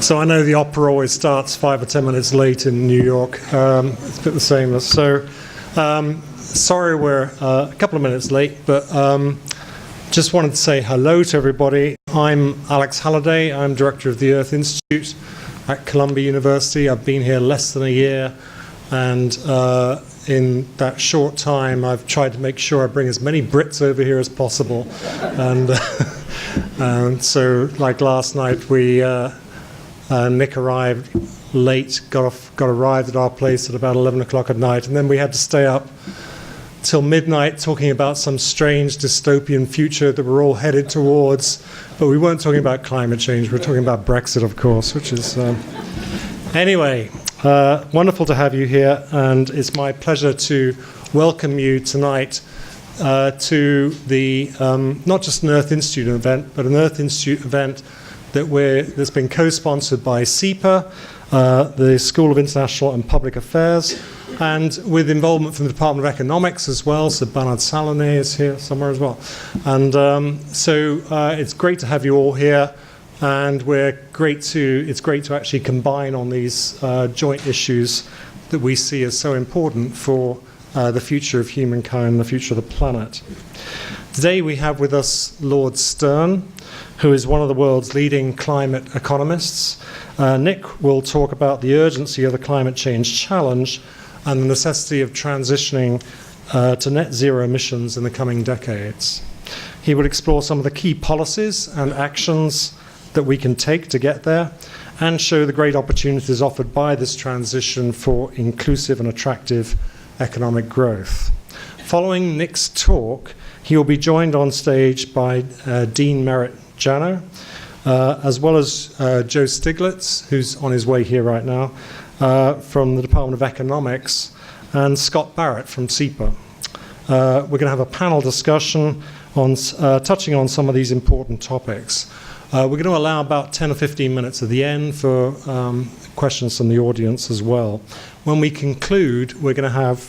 So I know the opera always starts 5 or 10 minutes late in New York. It's a bit the same. So sorry we're a couple of minutes late, but just wanted to say hello to everybody. I'm Alex Halliday. I'm director of the Earth Institute at Columbia University. I've been here less than a year, and in that short time I've tried to make sure I bring as many Brits over here as possible. And so like last night, Nick arrived late, arrived at our place at about 11 o'clock at night, and then we had to stay up till midnight talking about some strange dystopian future that we're all headed towards. But we weren't talking about climate change, we were talking about Brexit, of course, which is... Anyway, wonderful to have you here, and it's my pleasure to welcome you tonight to the, not just an Earth Institute event, but an Earth Institute event that's been co-sponsored by SEPA, the School of International and Public Affairs, and with involvement from the Department of Economics as well. So Bernard Salonay is here somewhere as well. And so it's great to have you all here, and it's great to actually combine on these joint issues that we see as so important for the future of humankind, the future of the planet. Today we have with us Lord Stern, who is one of the world's leading climate economists. Nick will talk about the urgency of the climate change challenge and the necessity of transitioning to net zero emissions in the coming decades. He will explore some of the key policies and actions that we can take to get there, and show the great opportunities offered by this transition for inclusive and attractive economic growth. Following Nick's talk, he will be joined on stage by Dean Merritt Jano, as well as Joe Stiglitz, who's on his way here right now, from the Department of Economics, and Scott Barrett from SEPA. We're going to have a panel discussion on touching on some of these important topics. We're going to allow about 10 or 15 minutes at the end for questions from the audience as well. When we conclude, we're going to have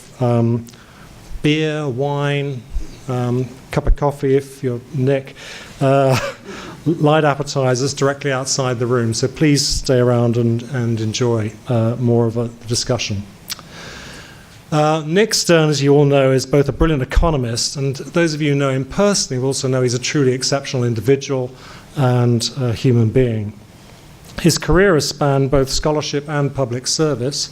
beer, wine, cup of coffee if you're Nick, light appetizers directly outside the room. So please stay around and enjoy more of a discussion. Nick Stern, as you all know, is both a brilliant economist, and those of you who know him personally will also know he's a truly exceptional individual and a human being. His career has spanned both scholarship and public service.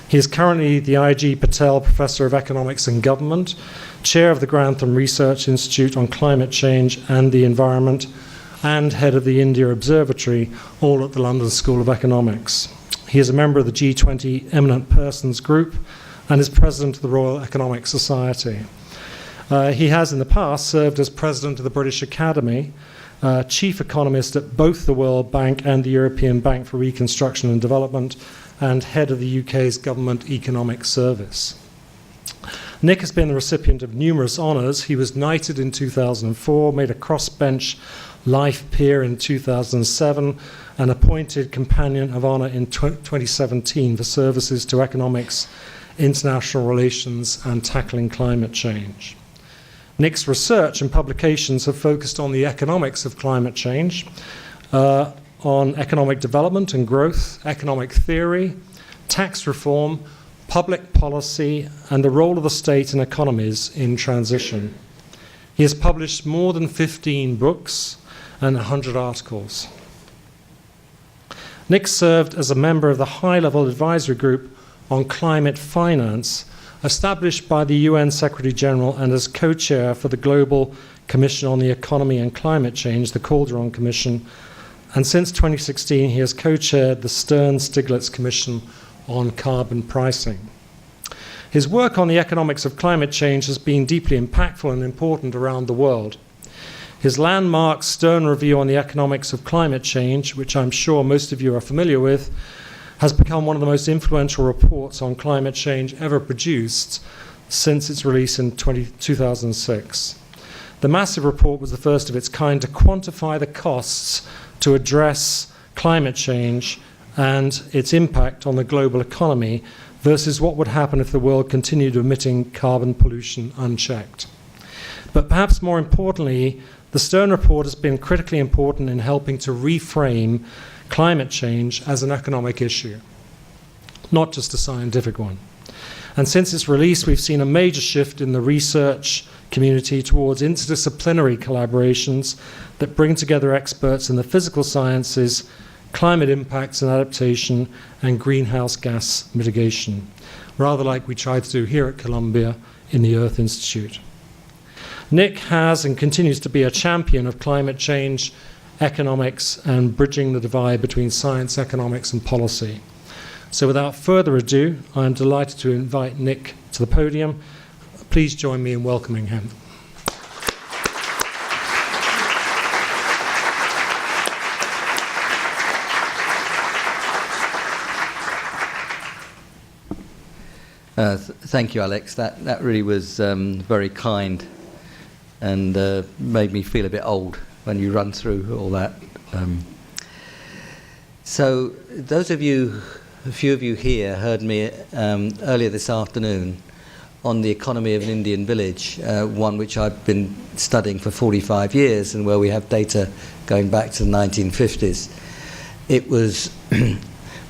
He is currently the I.G. Patel Professor of Economics and Government, Chair of the Grantham Research Institute on Climate Change and the Environment, and Head of the India Observatory, all at the London School of Economics. He is a member of the G20 Eminent Persons Group and is President of the Royal Economic Society. He has in the past served as President of the British Academy, Chief Economist at both the World Bank and the European Bank for Reconstruction and Development, and Head of the UK's Government Economic Service. Nick has been the recipient of numerous honours. He was knighted in 2004, made a crossbench Life Peer in 2007, and appointed Companion of Honour in 2017 for services to economics, international relations, and tackling climate change. Nick's research and publications have focused on the economics of climate change, on economic development and growth, economic theory, tax reform, public policy, and the role of the state and economies in transition. He has published more than 15 books and 100 articles. Nick served as a member of the high-level advisory group on climate finance, established by the UN Secretary-General, and as co-chair for the Global Commission on the Economy and Climate Change, the Calderon Commission, and since 2016 he has co-chaired the Stern-Stiglitz Commission on Carbon Pricing. His work on the economics of climate change has been deeply impactful and important around the world. His landmark Stern Review on the Economics of Climate Change, which I'm sure most of you are familiar with, has become one of the most influential reports on climate change ever produced since its release in 2006. The massive report was the first of its kind to quantify the costs to address climate change and its impact on the global economy versus what would happen if the world continued emitting carbon pollution unchecked. But perhaps more importantly, the Stern Report has been critically important in helping to reframe climate change as an economic issue, not just a scientific one. And since its release, we've seen a major shift in the research community towards interdisciplinary collaborations that bring together experts in the physical sciences, climate impacts and adaptation, and greenhouse gas mitigation, rather like we try to do here at Columbia in the Earth Institute. Nick has and continues to be a champion of climate change, economics, and bridging the divide between science, economics, and policy. So without further ado, I'm delighted to invite Nick to the podium. Please join me in welcoming him. Thank you, Alex. That really was very kind and made me feel a bit old when you run through all that. So those of you, a few of you here, heard me earlier this afternoon on the economy of an Indian village, one which I've been studying for 45 years and where we have data going back to the 1950s. It was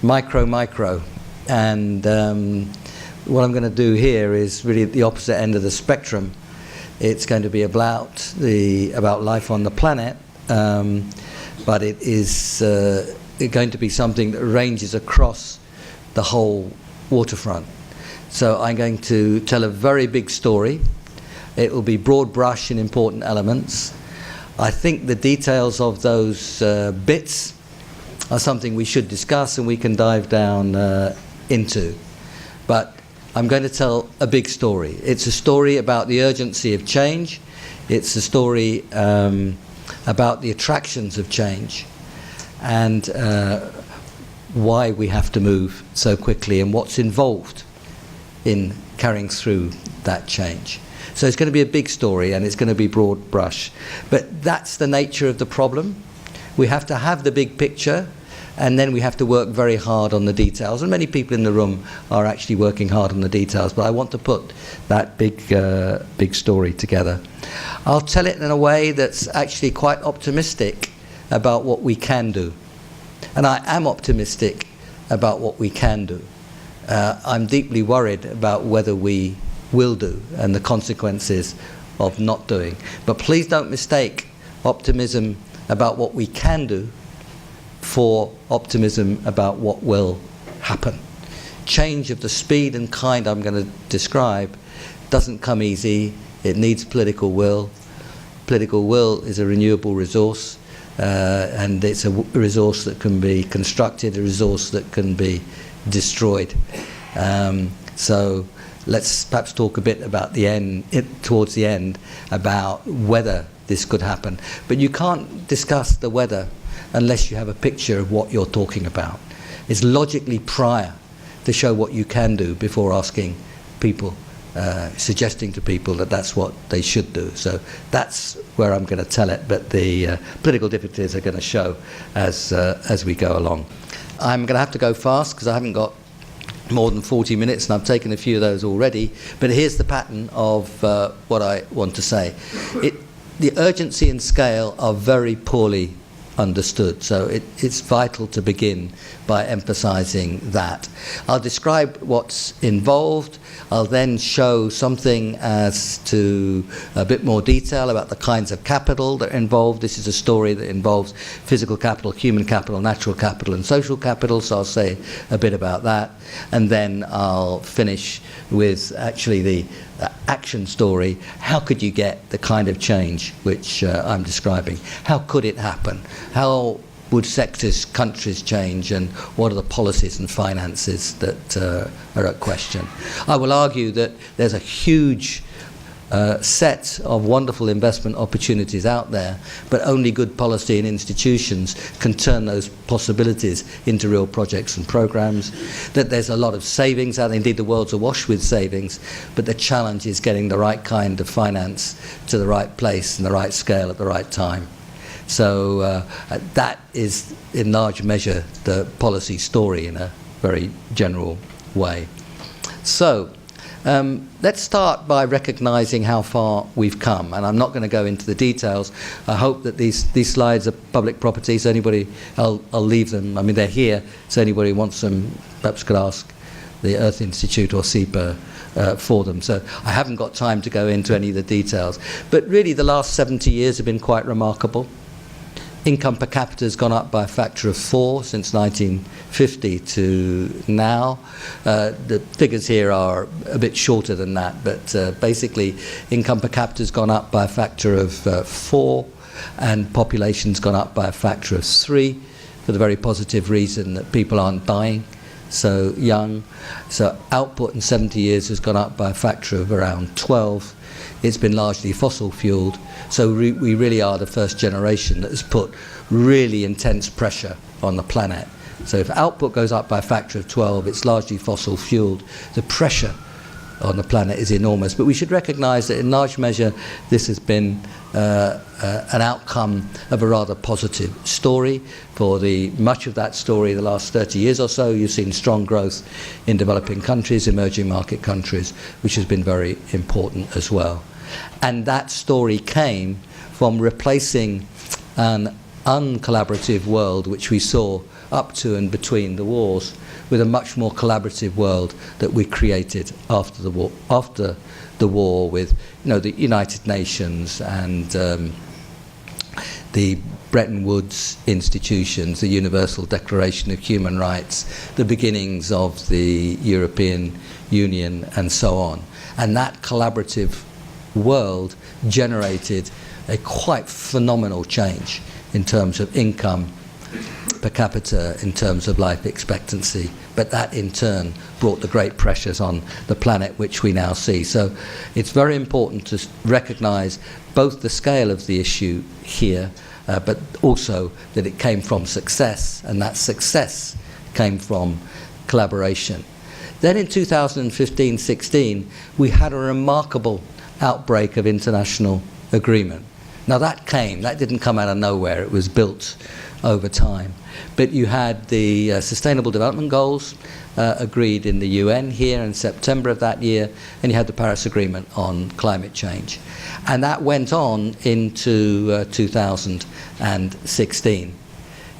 micro, and what I'm going to do here is really at the opposite end of the spectrum. It's going to be about life on the planet, but it is going to be something that ranges across the whole waterfront. So I'm going to tell a very big story. It will be broad brush in important elements. I think the details of those bits are something we should discuss and we can dive down into. But I'm going to tell a big story. It's a story about the urgency of change. It's a story about the attractions of change and why we have to move so quickly and what's involved in carrying through that change. So it's going to be a big story and it's going to be broad brush. But that's the nature of the problem. We have to have the big picture and then we have to work very hard on the details. And many people in the room are actually working hard on the details, but I want to put that big story together. I'll tell it in a way that's actually quite optimistic about what we can do. And I am optimistic about what we can do. I'm deeply worried about whether we will do and the consequences of not doing. But please don't mistake optimism about what we can do for optimism about what will happen. Change of the speed and kind I'm going to describe doesn't come easy. It needs political will. Political will is a renewable resource, and it's a resource that can be constructed, a resource that can be destroyed. So let's perhaps talk a bit about towards the end, about whether this could happen. But you can't discuss the whether unless you have a picture of what you're talking about. It's logically prior to show what you can do before asking people, suggesting to people that that's what they should do. So that's where I'm going to tell it, but the political difficulties are going to show as we go along. I'm going to have to go fast because I haven't got more than 40 minutes and I've taken a few of those already, but here's the pattern of what I want to say. The urgency and scale are very poorly understood, so it's vital to begin by emphasizing that. I'll describe what's involved. I'll then show something as to a bit more detail about the kinds of capital that are involved. This is a story that involves physical capital, human capital, natural capital, and social capital, so I'll say a bit about that. And then I'll finish with actually the action story. How could you get the kind of change which I'm describing? How could it happen? How would sectors, countries change, and what are the policies and finances that are at question? I will argue that there's a huge set of wonderful investment opportunities out there, but only good policy and institutions can turn those possibilities into real projects and programs. That there's a lot of savings out there, indeed the world's awash with savings, but the challenge is getting the right kind of finance to the right place and the right scale at the right time. So that is in large measure the policy story in a very general way. So Let's start by recognizing how far we've come, and I'm not going to go into the details. I hope that these slides are public property, so anybody, I'll leave them. I mean, they're here, so anybody who wants them perhaps could ask the Earth Institute or SEPA for them. So I haven't got time to go into any of the details. But really, the last 70 years have been quite remarkable. Income per capita has gone up by a factor of 4 since 1950 to now. The figures here are a bit shorter than that, but basically income per capita has gone up by a factor of 4, and population's gone up by a factor of 3, for the very positive reason that people aren't dying so young. So output in 70 years has gone up by a factor of around 12. It's been largely fossil fueled, so we really are the first generation that has put really intense pressure on the planet. So if output goes up by a factor of 12, it's largely fossil fueled. The pressure on the planet is enormous, but we should recognize that in large measure this has been an outcome of a rather positive story. For much of that story, the last 30 years or so, you've seen strong growth in developing countries, emerging market countries, which has been very important as well. And that story came from replacing an uncollaborative world, which we saw up to and between the wars, with a much more collaborative world that we created after the war. After the war, with the United Nations and the Bretton Woods institutions, the Universal Declaration of Human Rights, the beginnings of the European Union, and so on. And that collaborative world generated a quite phenomenal change in terms of income per capita, in terms of life expectancy, but that in turn brought the great pressures on the planet which we now see. So it's very important to recognize both the scale of the issue here, but also that it came from success, and that success came from collaboration. Then in 2015-16 we had a remarkable outbreak of international agreement. Now that didn't come out of nowhere, it was built over time. But you had the Sustainable Development Goals agreed in the UN here in September of that year, and you had the Paris Agreement on climate change. And that went on into 2016.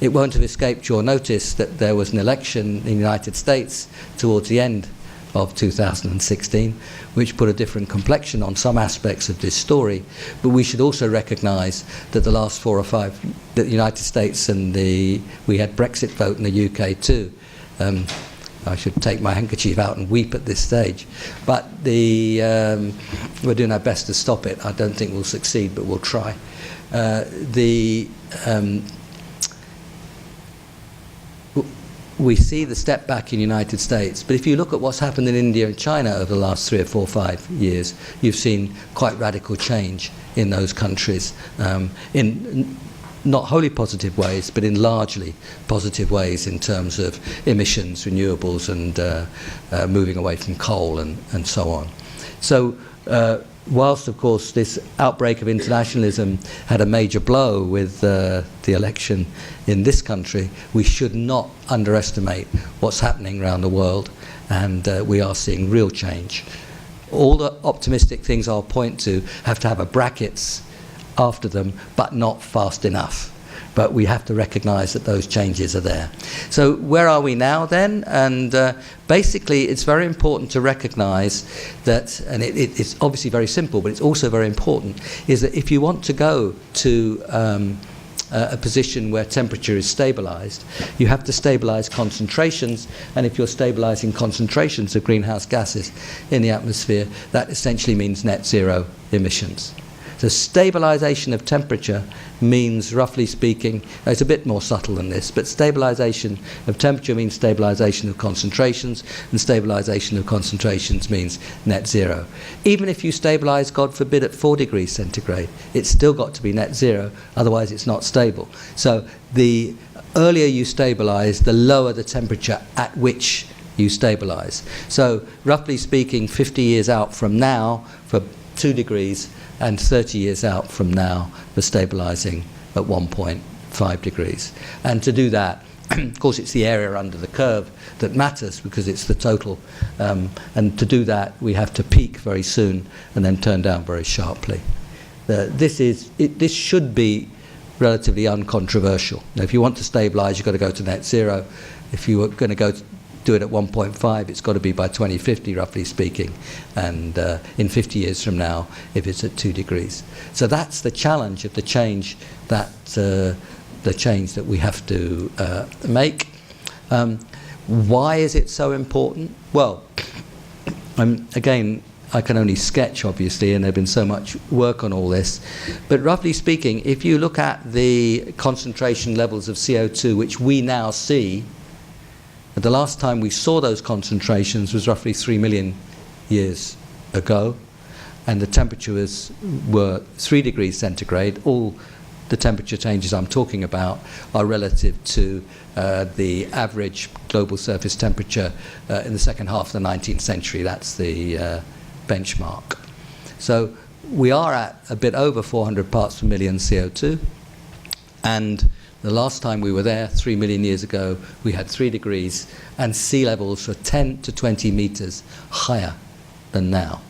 It won't have escaped your notice that there was an election in the United States towards the end of 2016, which put a different complexion on some aspects of this story. But we should also recognise that the last 4 or 5, that the United States and we had Brexit vote in the UK too. I should take my handkerchief out and weep at this stage. But we're doing our best to stop it. I don't think we'll succeed, but we'll try. We see the step back in the United States, but if you look at what's happened in India and China over the last 3 or 4 or 5 years, you've seen quite radical change in those countries, in not wholly positive ways, but in largely positive ways in terms of emissions, renewables, and moving away from coal and so on. So whilst, of course, this outbreak of internationalism had a major blow with the election in this country, we should not underestimate what's happening around the world, and we are seeing real change. All the optimistic things I'll point to have to have a brackets after them, but not fast enough. But we have to recognise that those changes are there. So where are we now then? And basically it's very important to recognise that, and it's obviously very simple, but it's also very important, is that if you want to go to a position where temperature is stabilised, you have to stabilise concentrations, and if you're stabilising concentrations of greenhouse gases in the atmosphere, that essentially means net zero emissions. So stabilisation of temperature means, roughly speaking, it's a bit more subtle than this, but stabilisation of temperature means stabilisation of concentrations, and stabilisation of concentrations means net zero. Even if you stabilise, God forbid, at 4 degrees centigrade, it's still got to be net zero, otherwise it's not stable. So the earlier you stabilise, the lower the temperature at which you stabilise. So roughly speaking, 50 years out from now, for 2 degrees, and 30 years out from now for stabilising at 1.5 degrees. And to do that, Of course, it's the area under the curve that matters because it's the total. And to do that, we have to peak very soon and then turn down very sharply. This should be relatively uncontroversial. Now, if you want to stabilize, you've got to go to net zero. If you were going to do it at 1.5, it's got to be by 2050, roughly speaking, and in 50 years from now, if it's at 2 degrees. So that's the challenge of the change that we have to make. Why is it so important? Well, again, I can only sketch, obviously, and there's been so much work on all this. But roughly speaking, if you look at the concentration levels of CO2, which we now see, the last time we saw those concentrations was roughly 3 million years ago, and the temperatures were 3 degrees centigrade. All the temperature changes I'm talking about are relative to the average global surface temperature in the second half of the 19th century. That's the benchmark. So we are at a bit over 400 parts per million CO2, and the last time we were there, 3 million years ago, we had 3 degrees, and sea levels were 10 to 20 meters higher than now.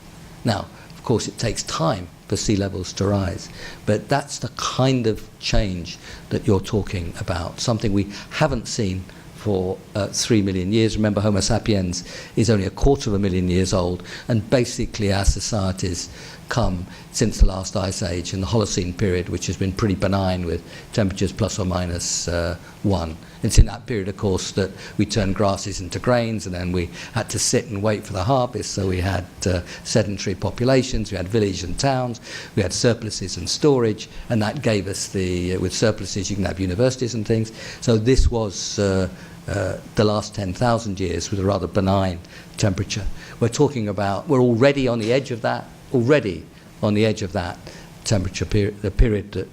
Now, of course, it takes time for sea levels to rise, but that's the kind of change that you're talking about, something we haven't seen for 3 million years. Remember, Homo sapiens is only 250,000 years old, and basically our societies come since the last ice age in the Holocene period, which has been pretty benign with temperatures plus or minus 1. It's in that period, of course, that we turned grasses into grains, and then we had to sit and wait for the harvest. So we had sedentary populations, we had villages and towns, we had surpluses and storage, and that gave us with surpluses you can have universities and things. So this was the last 10,000 years with a rather benign temperature. We're already on the edge of that. Temperature period, the period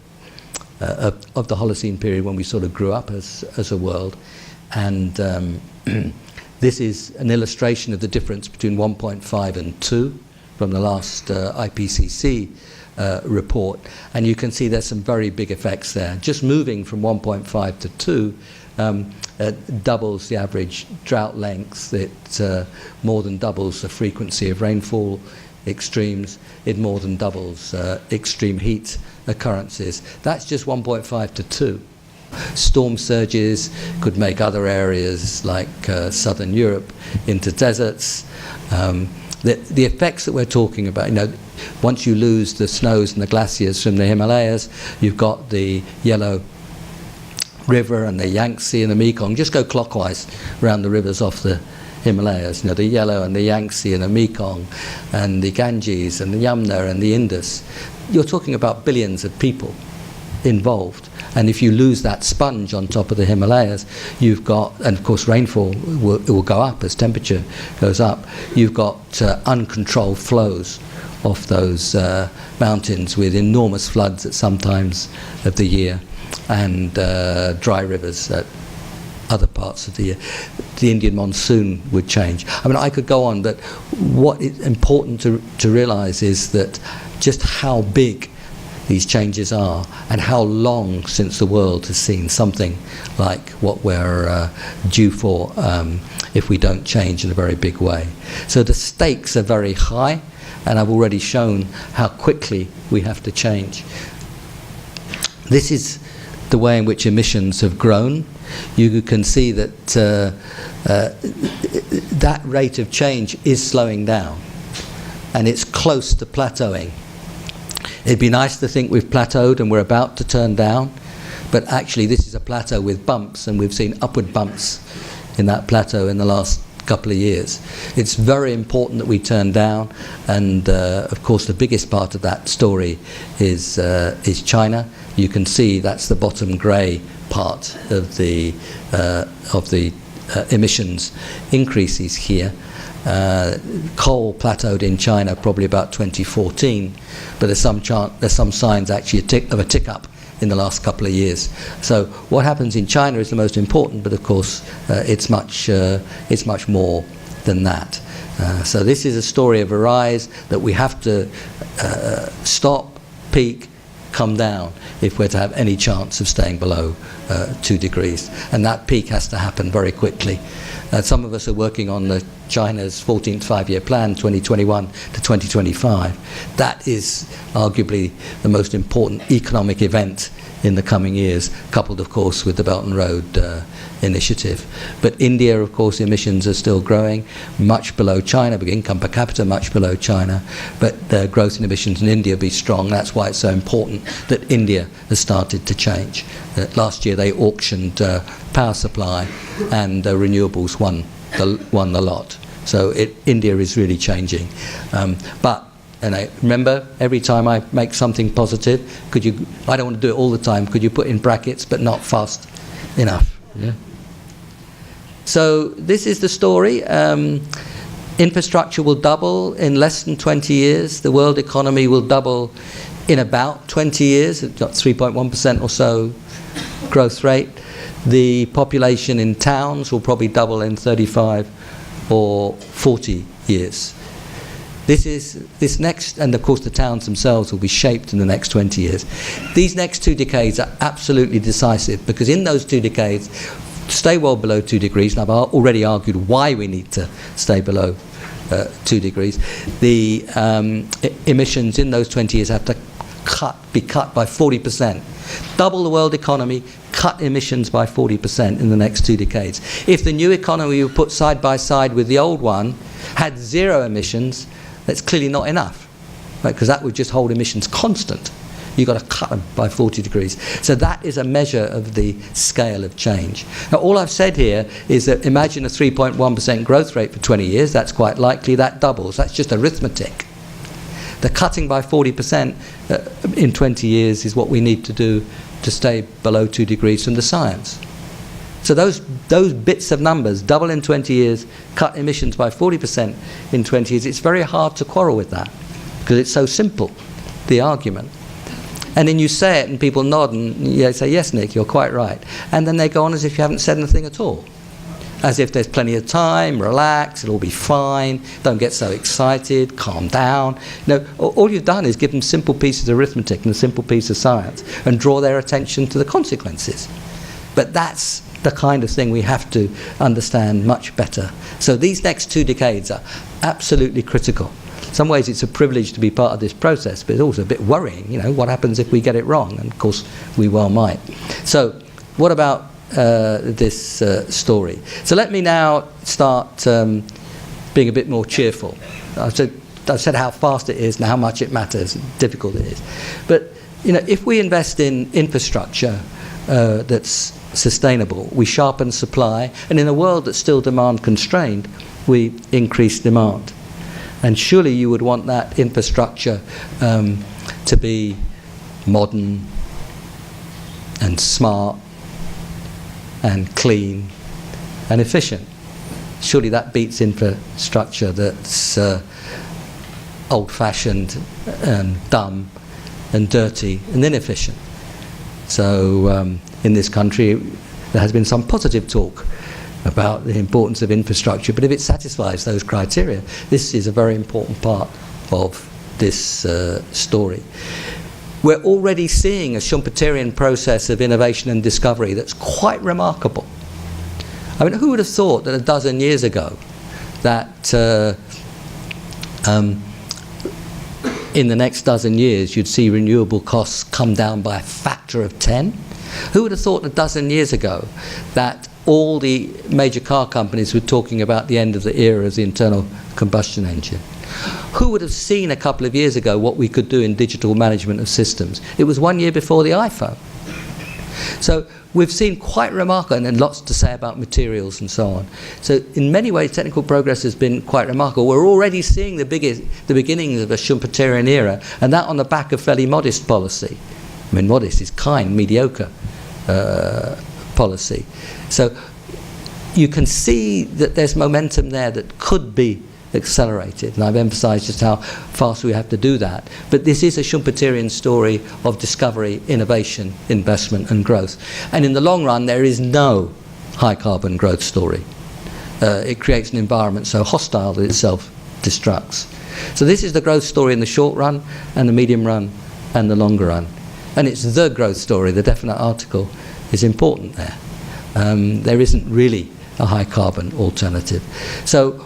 of the Holocene period when we sort of grew up as a world. And this is an illustration of the difference between 1.5 and 2 from the last IPCC report. And you can see there's some very big effects there. Just moving from 1.5 to 2 doubles the average drought length. It more than doubles the frequency of rainfall extremes. It more than doubles extreme heat occurrences. That's just 1.5 to 2. Storm surges could make other areas like southern Europe into deserts. The effects that we're talking about, once you lose the snows and the glaciers from the Himalayas, you've got the Yellow River and the Yangtze and the Mekong. Just go clockwise around the rivers off the Himalayas, the Yellow and the Yangtze and the Mekong and the Ganges and the Yamuna and the Indus. You're talking about billions of people involved. And if you lose that sponge on top of the Himalayas, you've got, and of course rainfall will go up as temperature goes up, you've got uncontrolled flows off those mountains with enormous floods at some times of the year, and dry rivers at other parts of the year. The Indian monsoon would change. I mean, I could go on, but what is important to realize is that just how big these changes are and how long since the world has seen something like what we're due for if we don't change in a very big way. So the stakes are very high, and I've already shown how quickly we have to change. This is the way in which emissions have grown. You can see that that rate of change is slowing down, and it's close to plateauing. It'd be nice to think we've plateaued and we're about to turn down, but actually this is a plateau with bumps, and we've seen upward bumps in that plateau in the last couple of years. It's very important that we turn down, and of course the biggest part of that story is China. You can see that's the bottom grey part of the emissions increases here. Coal plateaued in China probably about 2014, but there's some signs actually of a tick up in the last couple of years. So what happens in China is the most important, but of course it's much more than that. So this is a story of a rise that we have to stop, peak, come down if we're to have any chance of staying below 2 degrees. And that peak has to happen very quickly. Some of us are working on China's 14th five-year plan, 2021 to 2025. That is arguably the most important economic event in the coming years, coupled, of course, with the Belt and Road initiative. But India, of course, emissions are still growing, much below China, but income per capita much below China. But the growth in emissions in India will be strong. That's why it's so important that India has started to change. Last year they auctioned power supply, and renewables won the lot. So India is really changing. And I remember, every time I make something positive, I don't want to do it all the time, could you put in brackets, but not fast enough? Yeah. So this is the story. Infrastructure will double in less than 20 years. The world economy will double in about 20 years. It's got 3.1% or so growth rate. The population in towns will probably double in 35 or 40 years. This next, and of course the towns themselves will be shaped in the next 20 years. These next 2 decades are absolutely decisive, because in those 2 decades, to stay well below 2 degrees, and I've already argued why we need to stay below 2 degrees, the emissions in those 20 years have to be cut by 40%. Double the world economy, cut emissions by 40% in the next 2 decades. If the new economy we put side by side with the old one had 0 emissions, that's clearly not enough, right? Because that would just hold emissions constant. You've got to cut them by 40 degrees. So that is a measure of the scale of change. Now, all I've said here is that imagine a 3.1% growth rate for 20 years. That's quite likely. That doubles. That's just arithmetic. The cutting by 40% in 20 years is what we need to do to stay below 2 degrees from the science. So those bits of numbers, double in 20 years, cut emissions by 40% in 20 years, it's very hard to quarrel with that, because it's so simple, the argument. And then you say it and people nod and you say, yes, Nick, you're quite right. And then they go on as if you haven't said anything at all. As if there's plenty of time, relax, it'll be fine, don't get so excited, calm down. No, all you've done is give them simple pieces of arithmetic and a simple piece of science and draw their attention to the consequences. But that's the kind of thing we have to understand much better. So these next 2 decades are absolutely critical. In some ways it's a privilege to be part of this process, but it's also a bit worrying, what happens if we get it wrong? And of course we well might. So what about this story? So let me now start being a bit more cheerful. I've said how fast it is and how much it matters, difficult it is. But if we invest in infrastructure that's sustainable, we sharpen supply, and in a world that's still demand constrained, we increase demand. And surely you would want that infrastructure to be modern and smart and clean and efficient. Surely that beats infrastructure that's old-fashioned and dumb and dirty and inefficient. So in this country there has been some positive talk about the importance of infrastructure, but if it satisfies those criteria, this is a very important part of this story. We're already seeing a Schumpeterian process of innovation and discovery that's quite remarkable. I mean, who would have thought that a dozen years ago that in the next dozen years you'd see renewable costs come down by a factor of 10? Who would have thought a dozen years ago that all the major car companies were talking about the end of the era of the internal combustion engine? Who would have seen a couple of years ago what we could do in digital management of systems? It was 1 year before the iPhone. So we've seen quite remarkable, and then lots to say about materials and so on. So in many ways technical progress has been quite remarkable. We're already seeing the beginnings of a Schumpeterian era, and that on the back of fairly modest policy. I mean, modest is kind, mediocre policy. So you can see that there's momentum there that could be accelerated, and I've emphasized just how fast we have to do that. But this is a Schumpeterian story of discovery, innovation, investment and growth. And in the long run there is no high carbon growth story. It creates an environment so hostile that it self-destructs. So this is the growth story in the short run and the medium run and the longer run. And it's the growth story. The definite article is important there. There isn't really a high carbon alternative. So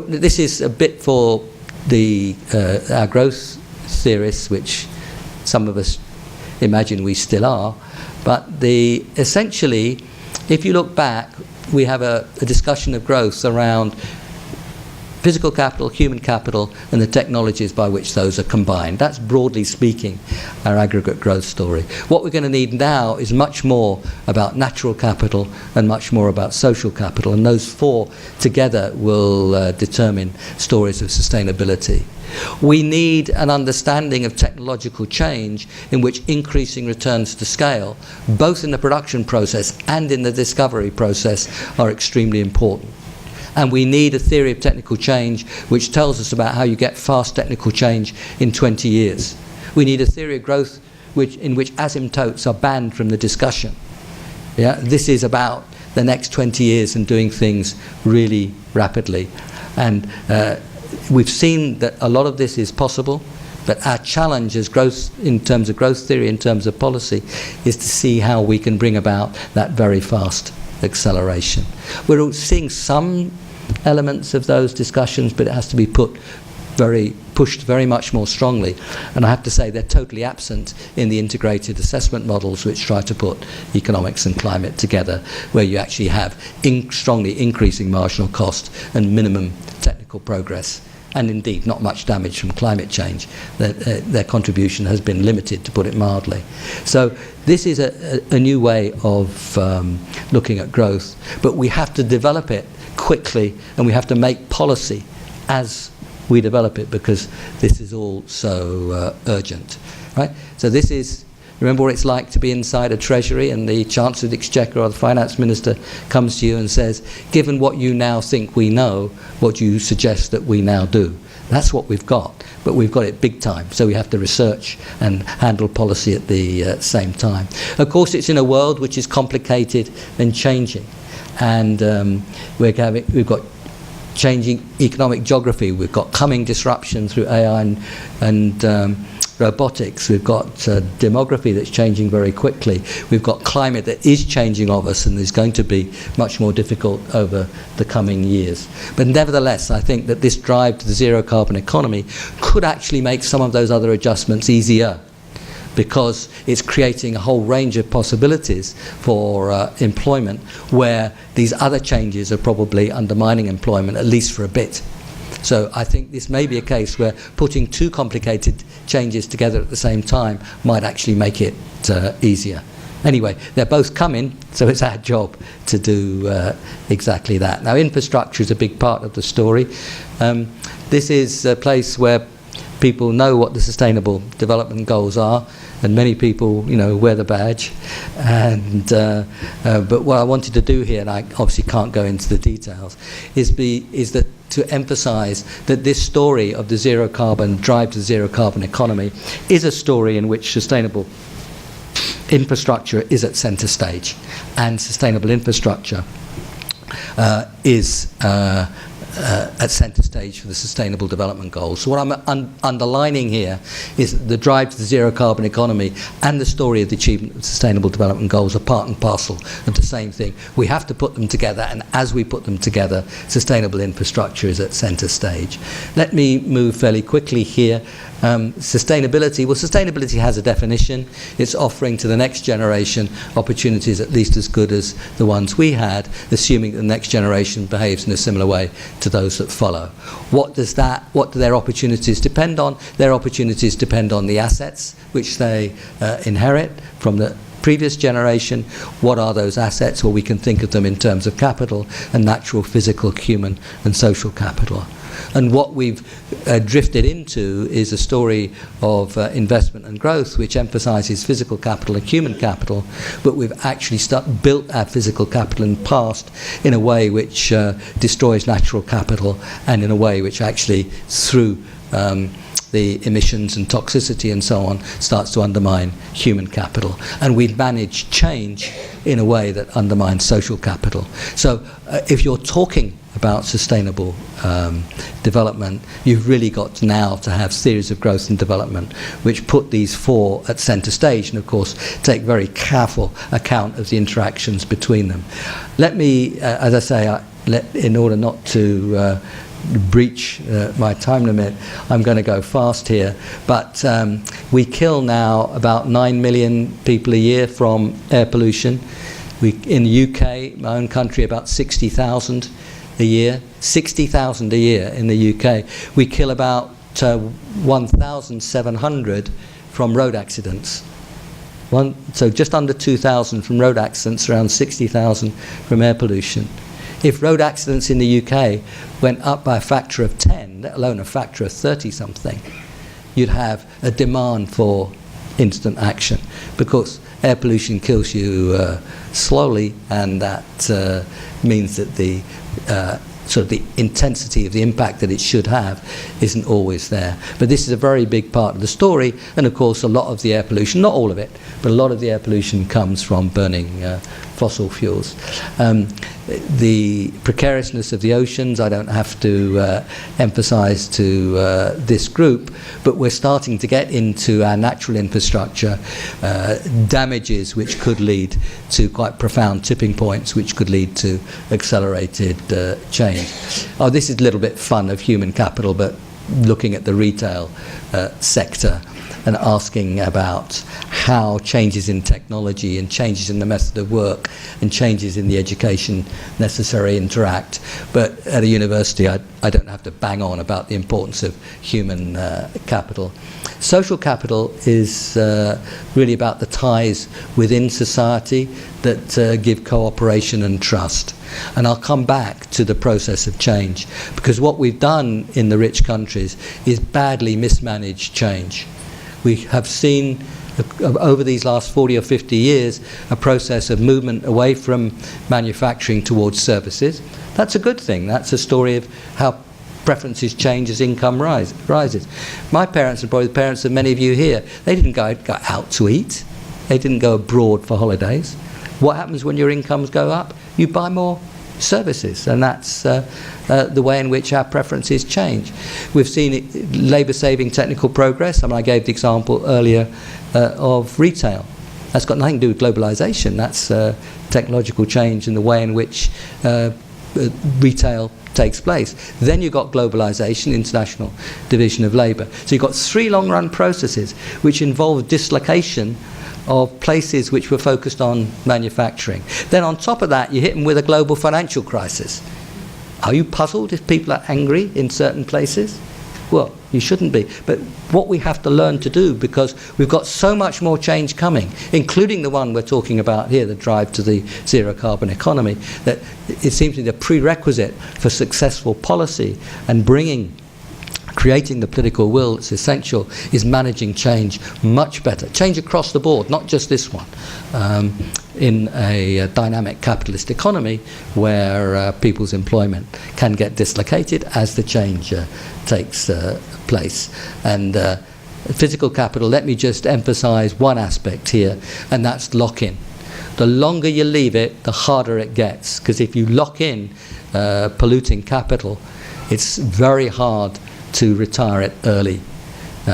this is a bit for our growth theorists, which some of us imagine we still are. But essentially, if you look back, we have a discussion of growth around physical capital, human capital, and the technologies by which those are combined. That's, broadly speaking, our aggregate growth story. What we're going to need now is much more about natural capital and much more about social capital, and those four together will determine stories of sustainability. We need an understanding of technological change in which increasing returns to scale, both in the production process and in the discovery process, are extremely important. And we need a theory of technical change which tells us about how you get fast technical change in 20 years. We need a theory of growth in which asymptotes are banned from the discussion. Yeah? This is about the next 20 years and doing things really rapidly. And we've seen that a lot of this is possible, but our challenge as growth, in terms of growth theory, in terms of policy, is to see how we can bring about that very fast acceleration. We're seeing some elements of those discussions, but it has to be pushed very much more strongly. And I have to say they're totally absent in the integrated assessment models which try to put economics and climate together, where you actually have strongly increasing marginal cost and minimum technical progress. And indeed, not much damage from climate change. Their contribution has been limited, to put it mildly. So this is a new way of looking at growth, but we have to develop it quickly, and we have to make policy as we develop it, because this is all so urgent, right? So this is, remember what it's like to be inside a treasury and the Chancellor of the Exchequer or the Finance Minister comes to you and says, given what you now think we know, what do you suggest that we now do? That's what we've got, but we've got it big time, so we have to research and handle policy at the same time. Of course, it's in a world which is complicated and changing, and we've got changing economic geography, we've got coming disruption through AI and robotics, we've got demography that's changing very quickly, we've got climate that is changing of us and is going to be much more difficult over the coming years. But nevertheless, I think that this drive to the zero carbon economy could actually make some of those other adjustments easier, because it's creating a whole range of possibilities for employment where these other changes are probably undermining employment, at least for a bit. So I think this may be a case where putting two complicated changes together at the same time might actually make it easier. Anyway, they're both coming, so it's our job to do exactly that. Now, infrastructure is a big part of the story. This is a place where people know what the Sustainable Development Goals are, and many people, wear the badge. And but what I wanted to do here, and I obviously can't go into the details, is that to emphasise that this story of the zero carbon drive to the zero carbon economy is a story in which sustainable infrastructure is at centre stage, and sustainable infrastructure is at centre stage for the Sustainable Development Goals. So what I'm underlining here is the drive to the zero carbon economy and the story of the achievement of Sustainable Development Goals are part and parcel of the same thing. We have to put them together, and as we put them together, sustainable infrastructure is at centre stage. Let me move fairly quickly here. Sustainability, well, sustainability has a definition. It's offering to the next generation opportunities at least as good as the ones we had, assuming that the next generation behaves in a similar way to those that follow. What do their opportunities depend on? Their opportunities depend on the assets which they inherit from the previous generation. What are those assets? Well, we can think of them in terms of capital and natural, physical, human and social capital. And what we've drifted into is a story of investment and growth which emphasises physical capital and human capital, but we've actually built our physical capital in the past in a way which destroys natural capital, and in a way which actually, through the emissions and toxicity and so on, starts to undermine human capital. And we've managed change in a way that undermines social capital. So if you're talking about sustainable development, you've really got now to have theories of growth and development which put these four at centre stage and, of course, take very careful account of the interactions between them. Let me, as I say, in order not to breach my time limit, I'm going to go fast here, but we kill now about 9 million people a year from air pollution. In the UK, my own country, about 60,000 a year. 60,000 a year in the UK. We kill about 1,700 from road accidents. So just under 2,000 from road accidents, around 60,000 from air pollution. If road accidents in the UK went up by a factor of 10, let alone a factor of 30-something, you'd have a demand for instant action, because air pollution kills you slowly, and that means that the sort of the intensity of the impact that it should have isn't always there. But this is a very big part of the story, and of course a lot of the air pollution, not all of it, but a lot of the air pollution comes from burning fossil fuels. The precariousness of the oceans, I don't have to emphasize to this group, but we're starting to get into our natural infrastructure damages which could lead to quite profound tipping points, which could lead to accelerated change. Oh, this is a little bit fun of human capital, but looking at the retail sector and asking about how changes in technology and changes in the method of work and changes in the education necessary interact. But at a university, I don't have to bang on about the importance of human capital. Social capital is really about the ties within society that give cooperation and trust. And I'll come back to the process of change, because what we've done in the rich countries is badly mismanaged change. We have seen over these last 40 or 50 years a process of movement away from manufacturing towards services. That's a good thing. That's a story of how preferences change as income rises. My parents, and probably the parents of many of you here, they didn't go out to eat. They didn't go abroad for holidays. What happens when your incomes go up? You buy more services, and that's the way in which our preferences change. We've seen labour-saving technical progress. I mean, I gave the example earlier of retail. That's got nothing to do with globalisation. That's technological change in the way in which retail takes place. Then you've got globalisation, international division of labour. So you've got three long-run processes which involve dislocation of places which were focused on manufacturing. Then on top of that, you hit them with a global financial crisis. Are you puzzled if people are angry in certain places? Well, you shouldn't be. But what we have to learn to do, because we've got so much more change coming, including the one we're talking about here, the drive to the zero carbon economy, that it seems to be the prerequisite for successful policy and creating the political will that's essential, is managing change much better. Change across the board, not just this one. In a dynamic capitalist economy where people's employment can get dislocated as the change takes place. And physical capital, let me just emphasize one aspect here, and that's lock-in. The longer you leave it, the harder it gets, because if you lock in polluting capital, it's very hard to retire it early.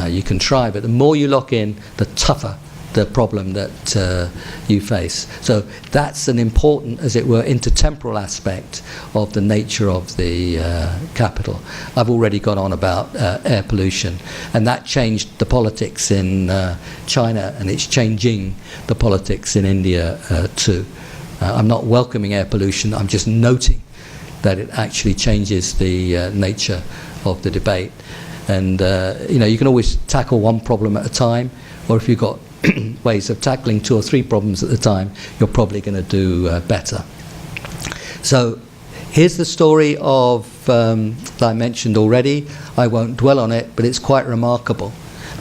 You can try, but the more you lock in, the tougher the problem that you face. So that's an important, as it were, intertemporal aspect of the nature of the capital. I've already gone on about air pollution, and that changed the politics in China, and it's changing the politics in India too. I'm not welcoming air pollution, I'm just noting that it actually changes the nature of the debate. And you can always tackle one problem at a time, or if you've got ways of tackling 2 or 3 problems at a time, you're probably going to do better. So here's the story of that I mentioned already. I won't dwell on it, but it's quite remarkable.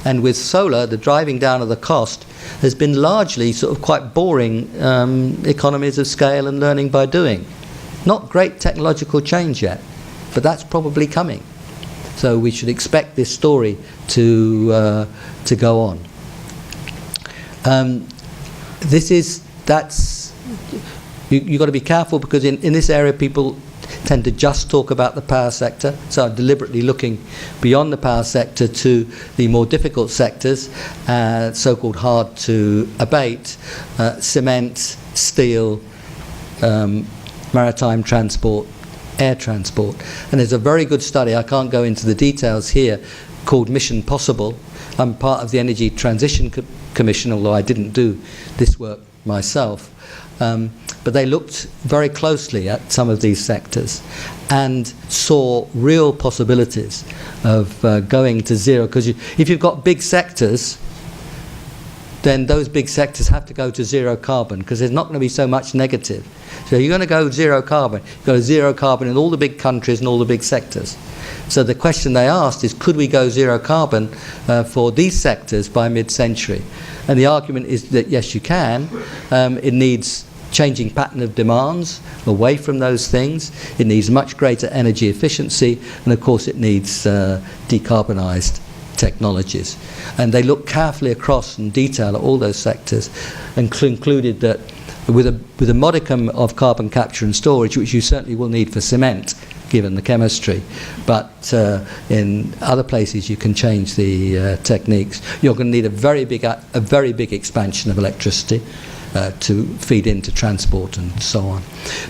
And with solar, the driving down of the cost has been largely sort of quite boring economies of scale and learning by doing. Not great technological change yet, but that's probably coming. So we should expect this story to go on. You've got to be careful, because in this area people tend to just talk about the power sector. So I'm deliberately looking beyond the power sector to the more difficult sectors, so-called hard to abate, cement, steel, maritime transport, air transport. And there's a very good study, I can't go into the details here, called Mission Possible. I'm part of the Energy Transition Commission, although I didn't do this work myself. But they looked very closely at some of these sectors and saw real possibilities of going to zero. Because if you've got big sectors, then those big sectors have to go to zero carbon, because there's not going to be so much negative. So you're going to go zero carbon. You've got to zero carbon in all the big countries and all the big sectors. So the question they asked is, could we go zero carbon for these sectors by mid-century? And the argument is that yes, you can. It needs changing pattern of demands away from those things. It needs much greater energy efficiency, and of course it needs decarbonised technologies. And they looked carefully across in detail at all those sectors and concluded that with a modicum of carbon capture and storage, which you certainly will need for cement given the chemistry, but in other places you can change the techniques. You're going to need a very big expansion of electricity to feed into transport and so on.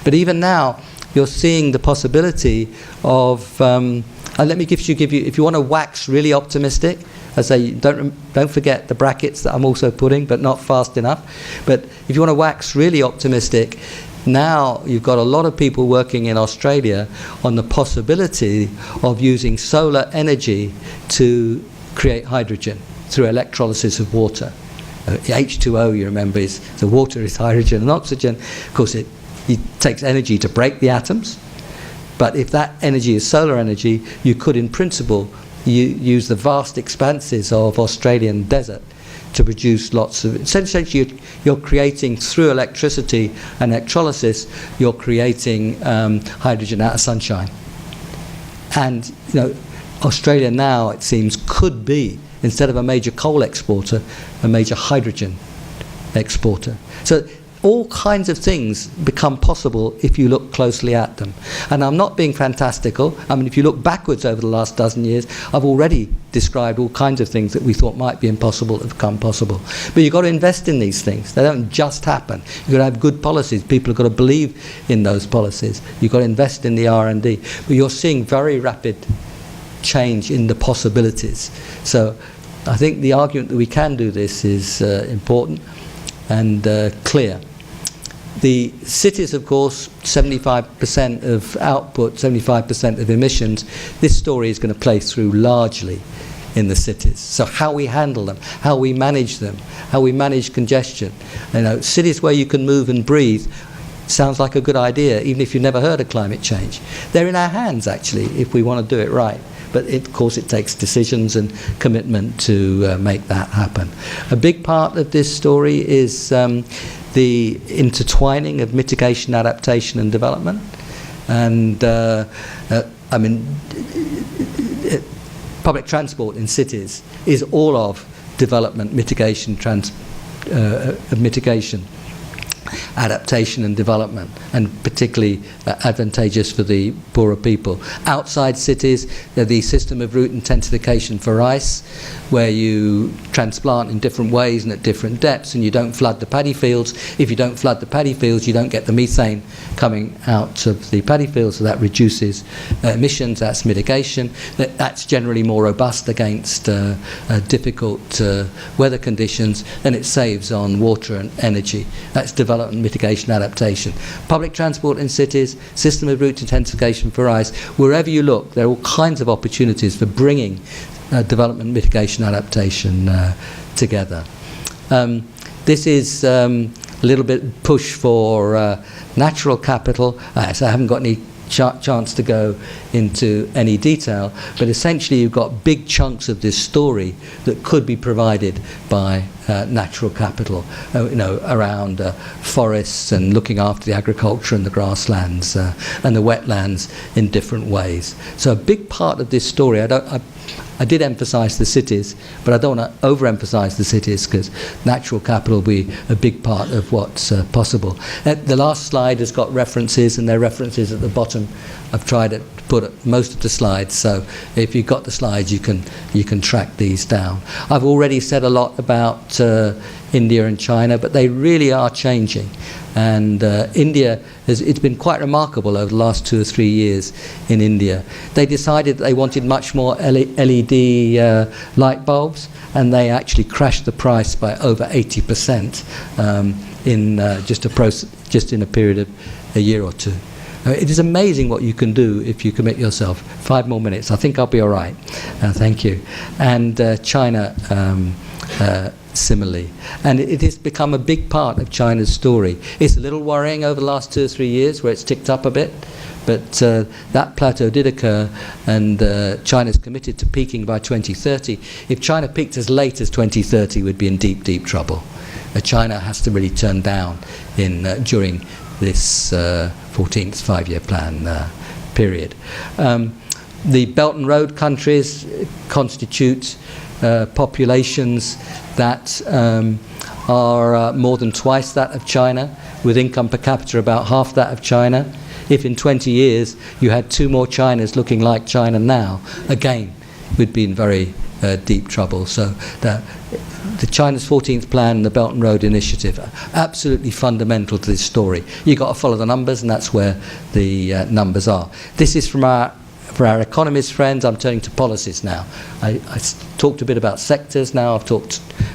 But even now you're seeing the possibility of let me give you, if you want to wax really optimistic, I say don't forget the brackets that I'm also putting, but not fast enough. But if you want to wax really optimistic, now you've got a lot of people working in Australia on the possibility of using solar energy to create hydrogen through electrolysis of water. H2O, you remember, is the water is hydrogen and oxygen. Of course, it takes energy to break the atoms. But if that energy is solar energy, you could, in principle, use the vast expanses of Australian desert to produce lots of... Essentially, you're creating, through electricity and electrolysis, you're creating hydrogen out of sunshine. And, Australia now, it seems, could be, instead of a major coal exporter, a major hydrogen exporter. So all kinds of things become possible if you look closely at them. And I'm not being fantastical. I mean, if you look backwards over the last dozen years, I've already described all kinds of things that we thought might be impossible have become possible. But you've got to invest in these things. They don't just happen. You've got to have good policies. People have got to believe in those policies. You've got to invest in the R&D. But you're seeing very rapid change in the possibilities. So I think the argument that we can do this is important and clear. The cities, of course, 75% of output, 75% of emissions, this story is going to play through largely in the cities. So how we handle them, how we manage them, how we manage congestion. Cities where you can move and breathe sounds like a good idea, even if you've never heard of climate change. They're in our hands, actually, if we want to do it right. But of course it takes decisions and commitment to make that happen. A big part of this story is the intertwining of mitigation, adaptation and development. And public transport in cities is all of development, mitigation, adaptation and development, and particularly advantageous for the poorer people. Outside cities, the system of root intensification for rice, where you transplant in different ways and at different depths, and you don't flood the paddy fields. If you don't flood the paddy fields, you don't get the methane coming out of the paddy fields, so that reduces emissions. That's mitigation. That's generally more robust against difficult weather conditions, and it saves on water and energy. That's development, mitigation, adaptation. Public transport in cities, system of route intensification for rice. Wherever you look, there are all kinds of opportunities for bringing development, mitigation, adaptation together. This is a little bit push for natural capital. So I haven't got any chance to go into any detail, but essentially you've got big chunks of this story that could be provided by natural capital, around forests and looking after the agriculture and the grasslands and the wetlands in different ways. So a big part of this story, I did emphasize the cities, but I don't want to overemphasize the cities because natural capital will be a big part of what's possible. The last slide has got references, and there are references at the bottom. I've tried to put most of the slides, so if you've got the slides, you can track these down. I've already said a lot about India and China, but they really are changing. And India, it's been quite remarkable over the last 2 or 3 years in India. They decided they wanted much more LED light bulbs, and they actually crashed the price by over 80% in just in a period of a year or two. It is amazing what you can do if you commit yourself. 5 more minutes. I think I'll be all right. Thank you. And China, similarly. And it has become a big part of China's story. It's a little worrying over the last 2 or 3 years where it's ticked up a bit. But that plateau did occur, and China's committed to peaking by 2030. If China peaked as late as 2030, we'd be in deep, deep trouble. China has to really turn down during this 14th five-year plan period. The Belt and Road countries constitute populations that are more than twice that of China, with income per capita about half that of China. If in 20 years you had 2 more Chinas looking like China now, again, we'd be in very deep trouble. So the China's 14th plan and the Belt and Road Initiative are absolutely fundamental to this story. You've got to follow the numbers, and that's where the numbers are. This is for our economist friends. I'm turning to policies now. I talked a bit about sectors now. I've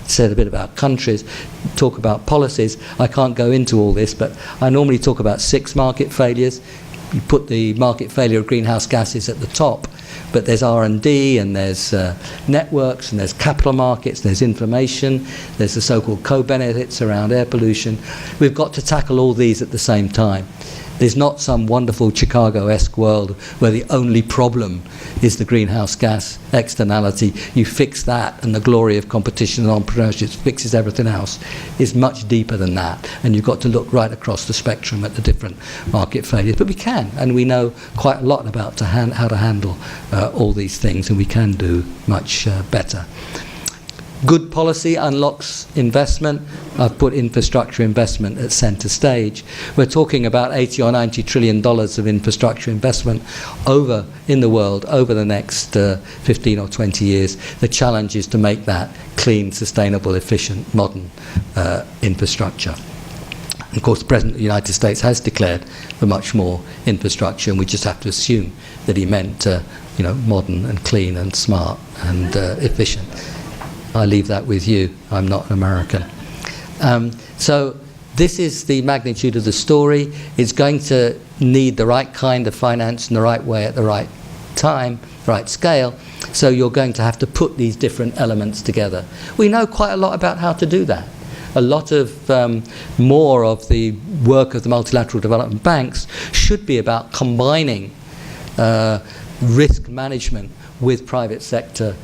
said a bit about countries, talk about policies. I can't go into all this, but I normally talk about 6 market failures. You put the market failure of greenhouse gases at the top, but there's R&D, and there's networks, and there's capital markets, there's information, there's the so-called co-benefits around air pollution. We've got to tackle all these at the same time. There's not some wonderful Chicago-esque world where the only problem is the greenhouse gas externality. You fix that, and the glory of competition and entrepreneurship fixes everything else. It's much deeper than that, and you've got to look right across the spectrum at the different market failures. But we can, and we know quite a lot about how to handle all these things, and we can do much better. Good policy unlocks investment. I've put infrastructure investment at centre stage. We're talking about 80 or 90 trillion dollars of infrastructure investment in the world over the next 15 or 20 years. The challenge is to make that clean, sustainable, efficient, modern infrastructure. And of course, the President of the United States has declared for much more infrastructure, and we just have to assume that he meant modern and clean and smart and efficient. I leave that with you. I'm not an American. So this is the magnitude of the story. It's going to need the right kind of finance in the right way at the right time, right scale. So you're going to have to put these different elements together. We know quite a lot about how to do that. A lot of more of the work of the multilateral development banks should be about combining risk management with private sector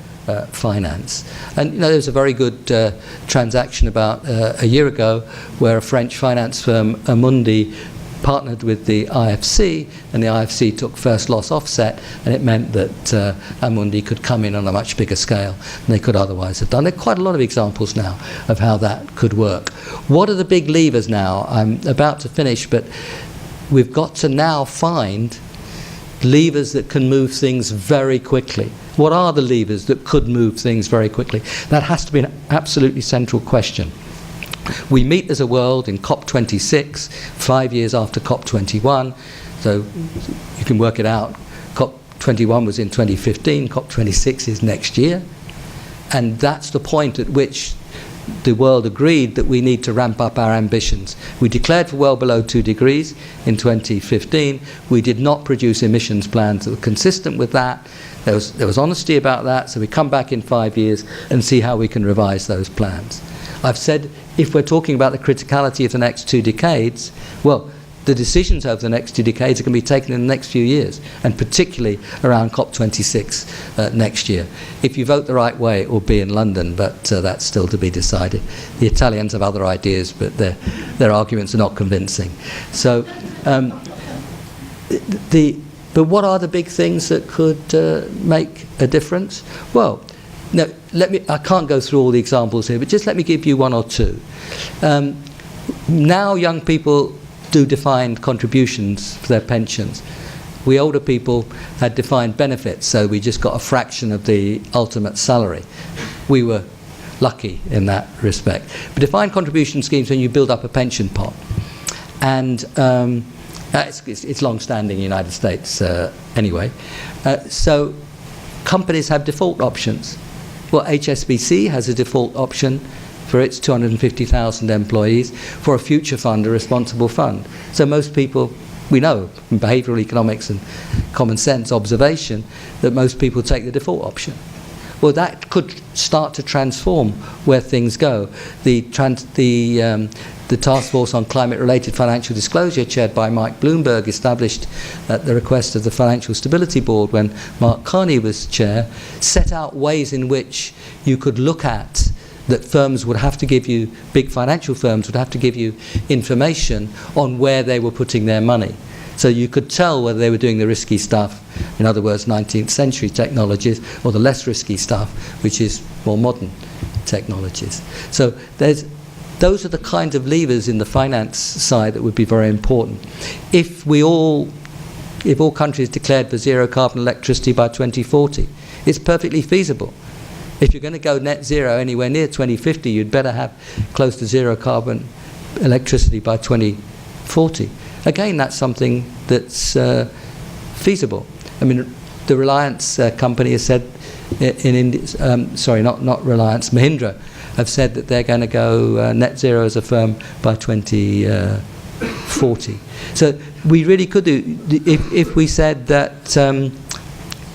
finance. And there was a very good transaction about a year ago where a French finance firm, Amundi, partnered with the IFC, and the IFC took first loss offset, and it meant that Amundi could come in on a much bigger scale than they could otherwise have done. There are quite a lot of examples now of how that could work. What are the big levers now? I'm about to finish, but we've got to now find levers that can move things very quickly. What are the levers that could move things very quickly? That has to be an absolutely central question. We meet as a world in COP26, 5 years after COP21, so you can work it out. COP21 was in 2015, COP26 is next year, and that's the point at which the world agreed that we need to ramp up our ambitions. We declared for well below 2 degrees in 2015. We did not produce emissions plans that were consistent with that. There was honesty about that, so we come back in 5 years and see how we can revise those plans. I've said if we're talking about the criticality of the next 2 decades, well, the decisions over the next 2 decades are going to be taken in the next few years, and particularly around COP26 next year. If you vote the right way, it will be in London, but that's still to be decided. The Italians have other ideas, but their arguments are not convincing. So But what are the big things that could make a difference? Well, no, I can't go through all the examples here, but just let me give you one or two. Now young people do defined contributions for their pensions. We older people had defined benefits, so we just got a fraction of the ultimate salary. We were lucky in that respect. But defined contribution schemes, when you build up a pension pot, and it's long-standing in the United States anyway. So companies have default options. Well, HSBC has a default option for its 250,000 employees for a future fund, a responsible fund. So most people, we know from behavioural economics and common sense observation, that most people take the default option. Well, that could start to transform where things go. The Task Force on Climate-Related Financial Disclosure, chaired by Mike Bloomberg, established at the request of the Financial Stability Board when Mark Carney was chair, set out ways in which you could look at that firms would have to give you, big financial firms would have to give you information on where they were putting their money. So you could tell whether they were doing the risky stuff, in other words, 19th century technologies, or the less risky stuff, which is more modern technologies. So those are the kinds of levers in the finance side that would be very important. If all countries declared for zero carbon electricity by 2040, it's perfectly feasible. If you're going to go net zero anywhere near 2050, you'd better have close to zero carbon electricity by 2040. Again, that's something that's feasible. I mean, the Reliance company has said in India, not Reliance, Mahindra have said that they're going to go net zero as a firm by 2040. So we really could do, if we said that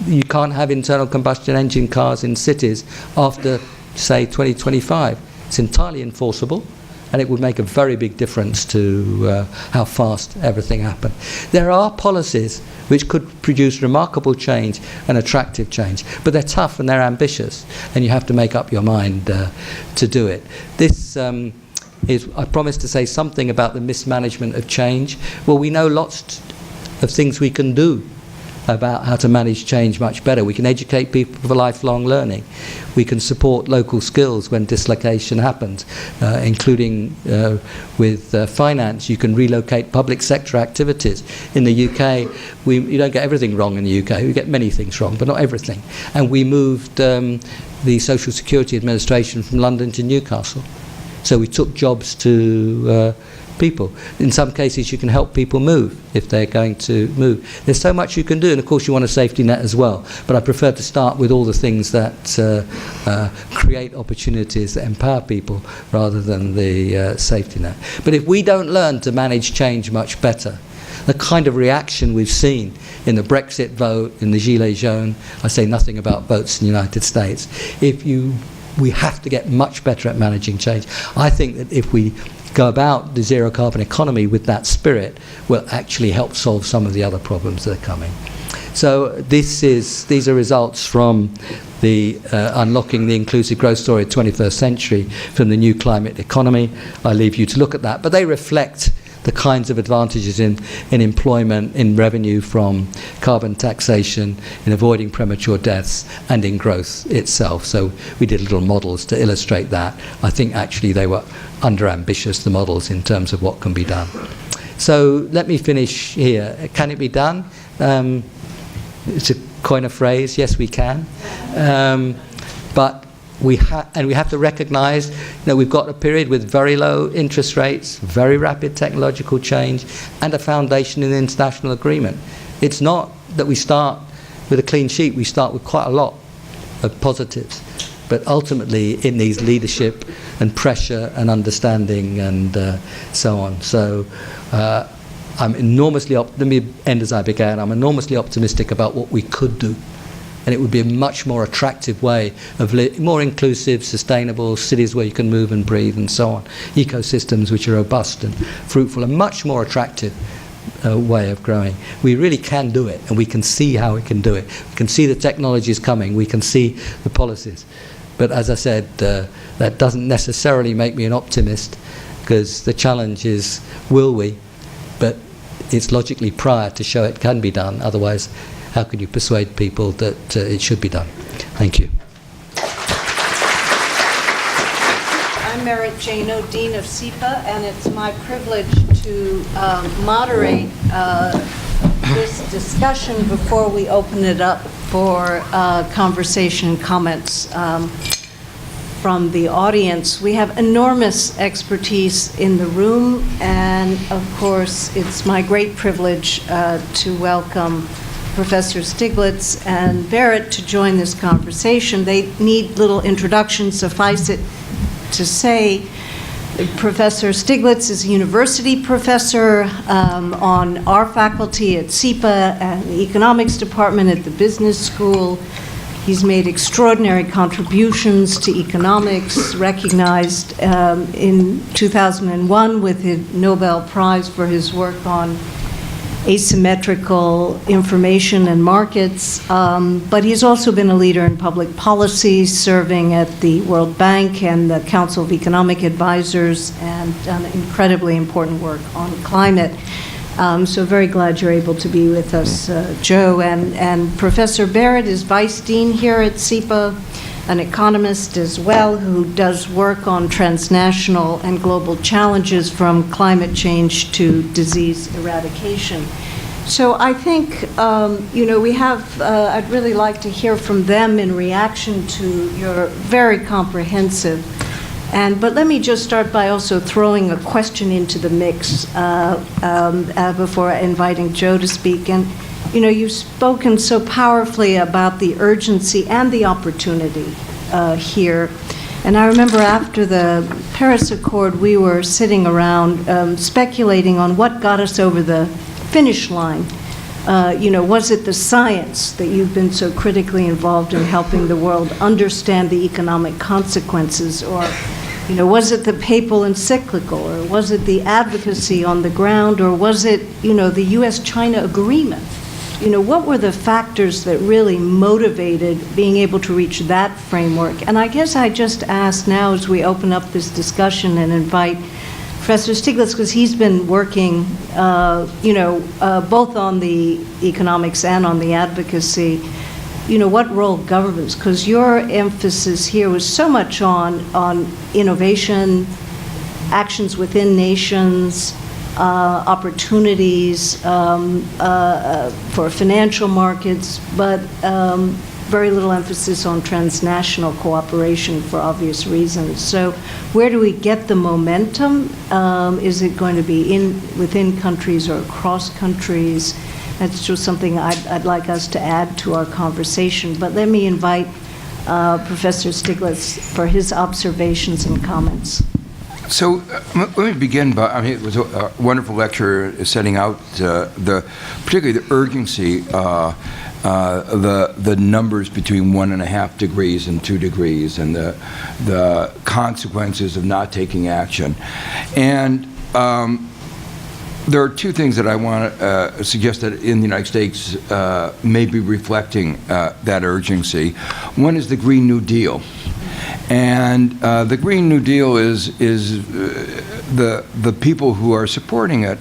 you can't have internal combustion engine cars in cities after, say, 2025. It's entirely enforceable, and it would make a very big difference to how fast everything happened. There are policies which could produce remarkable change and attractive change, but they're tough and they're ambitious, and you have to make up your mind to do it. This I promised to say something about the mismanagement of change. Well, we know lots of things we can do about how to manage change much better. We can educate people for lifelong learning. We can support local skills when dislocation happens, including with finance. You can relocate public sector activities. In the UK, you don't get everything wrong in the UK. We get many things wrong, but not everything. And we moved the Social Security Administration from London to Newcastle. So we took jobs to people. In some cases you can help people move if they're going to move. There's so much you can do, and of course you want a safety net as well, but I prefer to start with all the things that create opportunities that empower people rather than the safety net. But if we don't learn to manage change much better, the kind of reaction we've seen in the Brexit vote, in the Gilets jaunes, I say nothing about votes in the United States, we have to get much better at managing change. I think that if we go about the zero carbon economy with that spirit, will actually help solve some of the other problems that are coming. So these are results from the Unlocking the Inclusive Growth Story of the 21st Century from the New Climate Economy. I leave you to look at that, but they reflect the kinds of advantages in employment, in revenue from carbon taxation, in avoiding premature deaths, and in growth itself. So we did little models to illustrate that. I think actually they were under-ambitious, the models, in terms of what can be done. So let me finish here. Can it be done? It's a coin a phrase. Yes, we can. But we have to recognise that we've got a period with very low interest rates, very rapid technological change, and a foundation in international agreement. It's not that we start with a clean sheet. We start with quite a lot of positives. But ultimately, it needs leadership and pressure and understanding and so on. So I'm enormously let me end as I began. I'm enormously optimistic about what we could do. And it would be a much more attractive way of more inclusive, sustainable cities where you can move and breathe and so on. Ecosystems which are robust and fruitful, a much more attractive way of growing. We really can do it, and we can see how we can do it. We can see the technologies coming. We can see the policies. But as I said, that doesn't necessarily make me an optimist, because the challenge is, will we? But it's logically prior to show it can be done. Otherwise, how could you persuade people that it should be done? Thank you. I'm Merit Jano, Dean of SEPA, and it's my privilege to moderate this discussion before we open it up for conversation and comments from the audience. We have enormous expertise in the room, and of course, it's my great privilege to welcome Professor Stiglitz and Barrett to join this conversation. They need little introduction. Suffice it to say, Professor Stiglitz is a university professor on our faculty at SEPA and the economics department at the business school. He's made extraordinary contributions to economics, recognized in 2001 with the Nobel Prize for his work on asymmetrical information and markets, but he's also been a leader in public policy, serving at the World Bank and the Council of Economic Advisors, and done incredibly important work on climate. So very glad you're able to be with us, Joe. And Professor Barrett is Vice Dean here at SEPA, an economist as well, who does work on transnational and global challenges from climate change to disease eradication. So I think, we have, I'd really like to hear from them in reaction to your very comprehensive. But let me just start by also throwing a question into the mix before inviting Joe to speak. And you've spoken so powerfully about the urgency and the opportunity here. And I remember after the Paris Accord, we were sitting around speculating on what got us over the finish line. Was it the science that you've been so critically involved in helping the world understand the economic consequences? Or was it the papal encyclical, or was it the advocacy on the ground, or was it, the U.S.-China agreement? What were the factors that really motivated being able to reach that framework? And I guess I just ask now as we open up this discussion and invite Professor Stiglitz, because he's been working, both on the economics and on the advocacy, what role governments, because your emphasis here was so much on innovation, actions within nations, opportunities for financial markets, but very little emphasis on transnational cooperation for obvious reasons. So where do we get the momentum? Is it going to be within countries or across countries? That's just something I'd like us to add to our conversation. But let me invite Professor Stiglitz for his observations and comments. So let me begin by, it was a wonderful lecture setting out particularly the urgency, the numbers between 1.5 degrees and 2 degrees, and the consequences of not taking action. And there are two things that I want to suggest that in the United States may be reflecting that urgency. One is the Green New Deal. And the Green New Deal is the people who are supporting it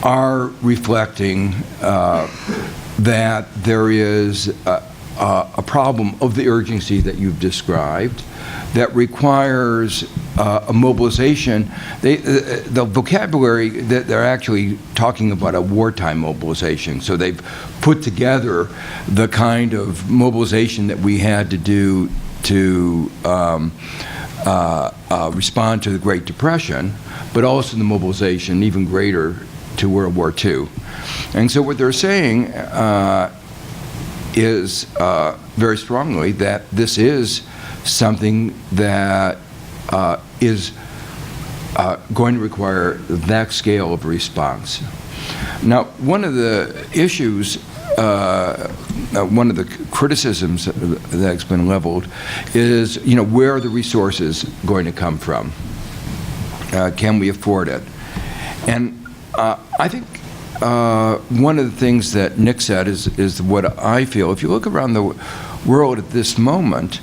are reflecting that there is a problem of the urgency that you've described that requires a mobilization. The vocabulary that they're actually talking about a wartime mobilization. So they've put together the kind of mobilization that we had to do to respond to the Great Depression, but also the mobilization even greater to World War II. And so what they're saying is very strongly that this is something that is going to require that scale of response. Now, one of the issues, one of the criticisms that's been leveled is, where are the resources going to come from? Can we afford it? And I think one of the things that Nick said is what I feel. If you look around the world at this moment,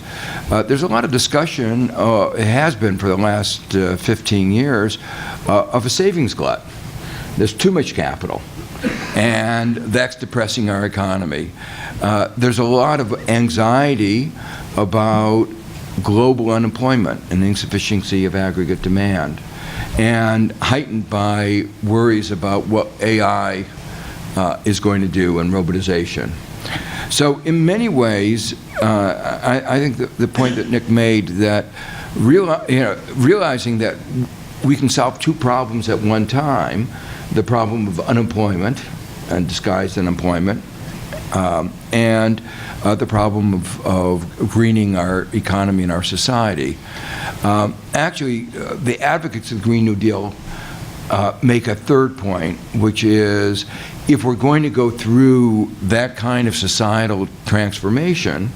there's a lot of discussion, it has been for the last 15 years, of a savings glut. There's too much capital, and that's depressing our economy. There's a lot of anxiety about global unemployment and insufficiency of aggregate demand, and heightened by worries about what AI is going to do and robotization. So in many ways, I think the point that Nick made, that realizing that we can solve two problems at one time, the problem of unemployment and disguised unemployment, and the problem of greening our economy and our society. Actually, the advocates of the Green New Deal make a third point, which is, if we're going to go through that kind of societal transformation,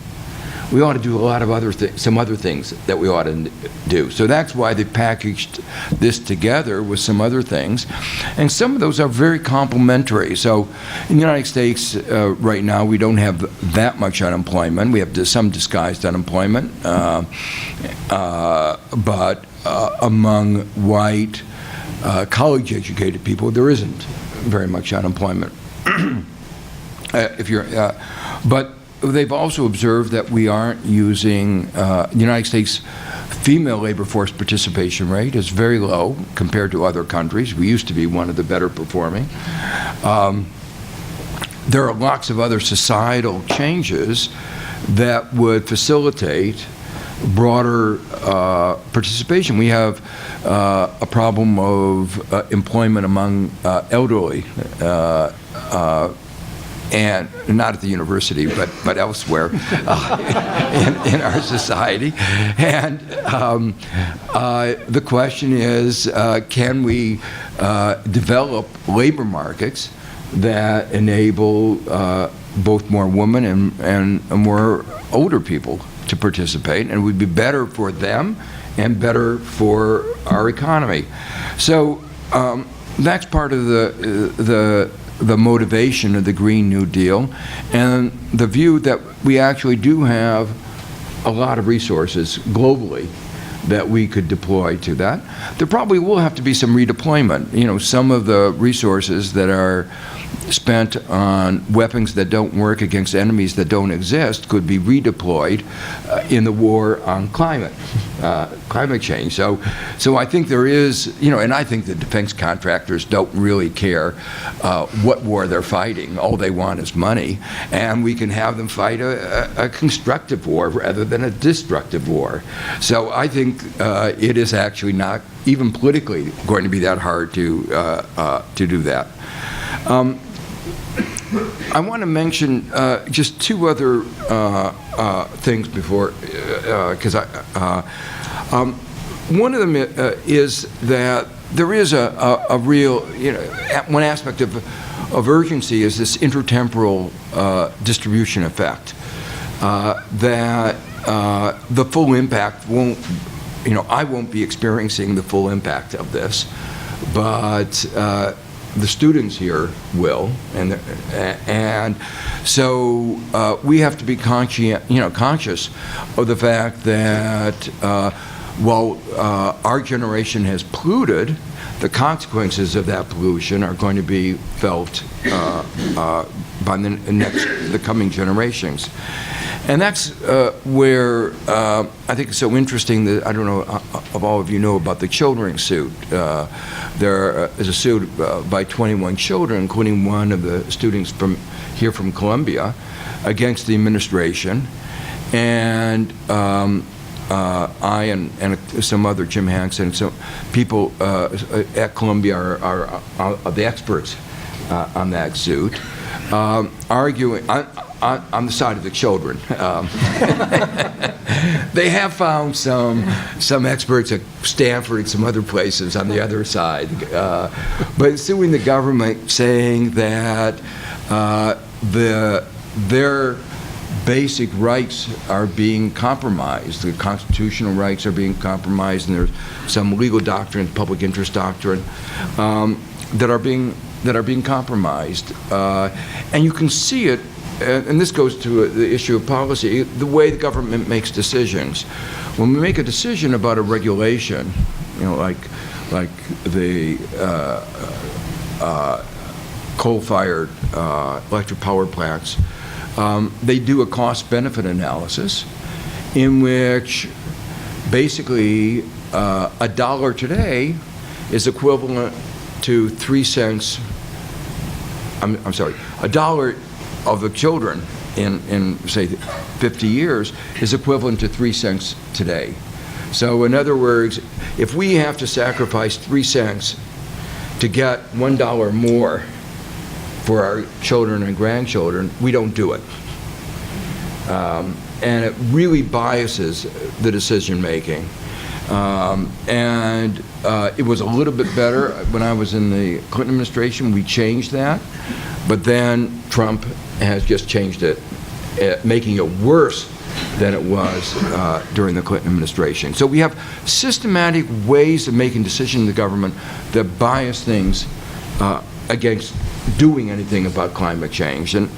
we ought to do a lot of other things, some other things that we ought to do. So that's why they packaged this together with some other things. And some of those are very complementary. So in the United States right now, we don't have that much unemployment. We have some disguised unemployment. But among white, college-educated people, there isn't very much unemployment. But they've also observed that we aren't using, the United States female labor force participation rate is very low compared to other countries. We used to be one of the better performing. There are lots of other societal changes that would facilitate broader participation. We have a problem of employment among elderly, and not at the university, but elsewhere in our society. And the question is, can we develop labor markets that enable both more women and more older people to participate, and it would be better for them and better for our economy. So that's part of the motivation of the Green New Deal, and the view that we actually do have a lot of resources globally that we could deploy to that. There probably will have to be some redeployment. You know, some of the resources that are spent on weapons that don't work against enemies that don't exist could be redeployed in the war on climate change. So I think there is, you know, and I think the defense contractors don't really care what war they're fighting. All they want is money, and we can have them fight a constructive war rather than a destructive war. So I think it is actually not even politically going to be that hard to do that. I want to mention just two other things before, because one of them is that there is a real, you know, one aspect of urgency is this intertemporal distribution effect, that the full impact won't, you know, I won't be experiencing the full impact of this, but the students here will, and so we have to be conscious of the fact that while our generation has polluted, the consequences of that pollution are going to be felt by the coming generations. And that's where I think it's so interesting that, I don't know if all of you know about the children suit. There is a suit by 21 children, including one of the students from Columbia, against the administration. And I and some other, Jim Hanks, and some people at Columbia are the experts on that suit, arguing on the side of the children. They have found some experts at Stanford and some other places on the other side, but suing the government, saying that their basic rights are being compromised. The constitutional rights are being compromised, and there's some legal doctrine, public interest doctrine, that are being compromised. And you can see it, and this goes to the issue of policy, the way the government makes decisions. When we make a decision about a regulation, you know, like the coal-fired electric power plants, they do a cost-benefit analysis in which basically $1 today is equivalent to 3 cents. I'm sorry, $1 of the children in say 50 years is equivalent to 3 cents today. So in other words, if we have to sacrifice 3 cents to get $1 more for our children and grandchildren, we don't do it. And it really biases the decision making. It was a little bit better when I was in the Clinton administration. We changed that, but then Trump has just changed it, making it worse than it was during the Clinton administration. So we have systematic ways of making decisions in the government that bias things against doing anything about climate change. And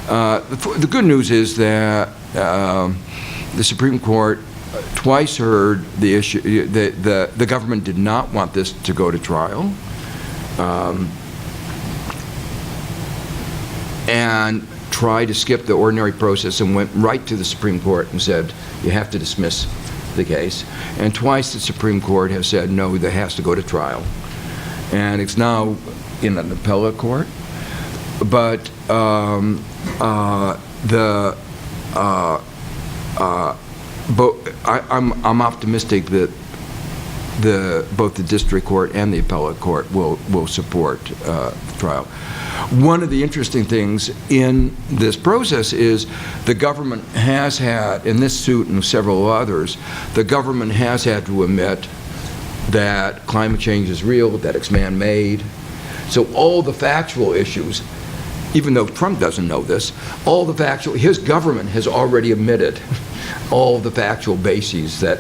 the good news is that the Supreme Court twice heard the issue. The government did not want this to go to trial, and tried to skip the ordinary process and went right to the Supreme Court and said, you have to dismiss the case. And twice the Supreme Court has said, no, that has to go to trial. And it's now in an appellate court. But I'm optimistic that both the district court and the appellate court will support the trial. One of the interesting things in this process is the government has had, in this suit and several others, the government has had to admit that climate change is real, that it's man-made. So all the factual issues, even though Trump doesn't know this, his government has already admitted all the factual bases that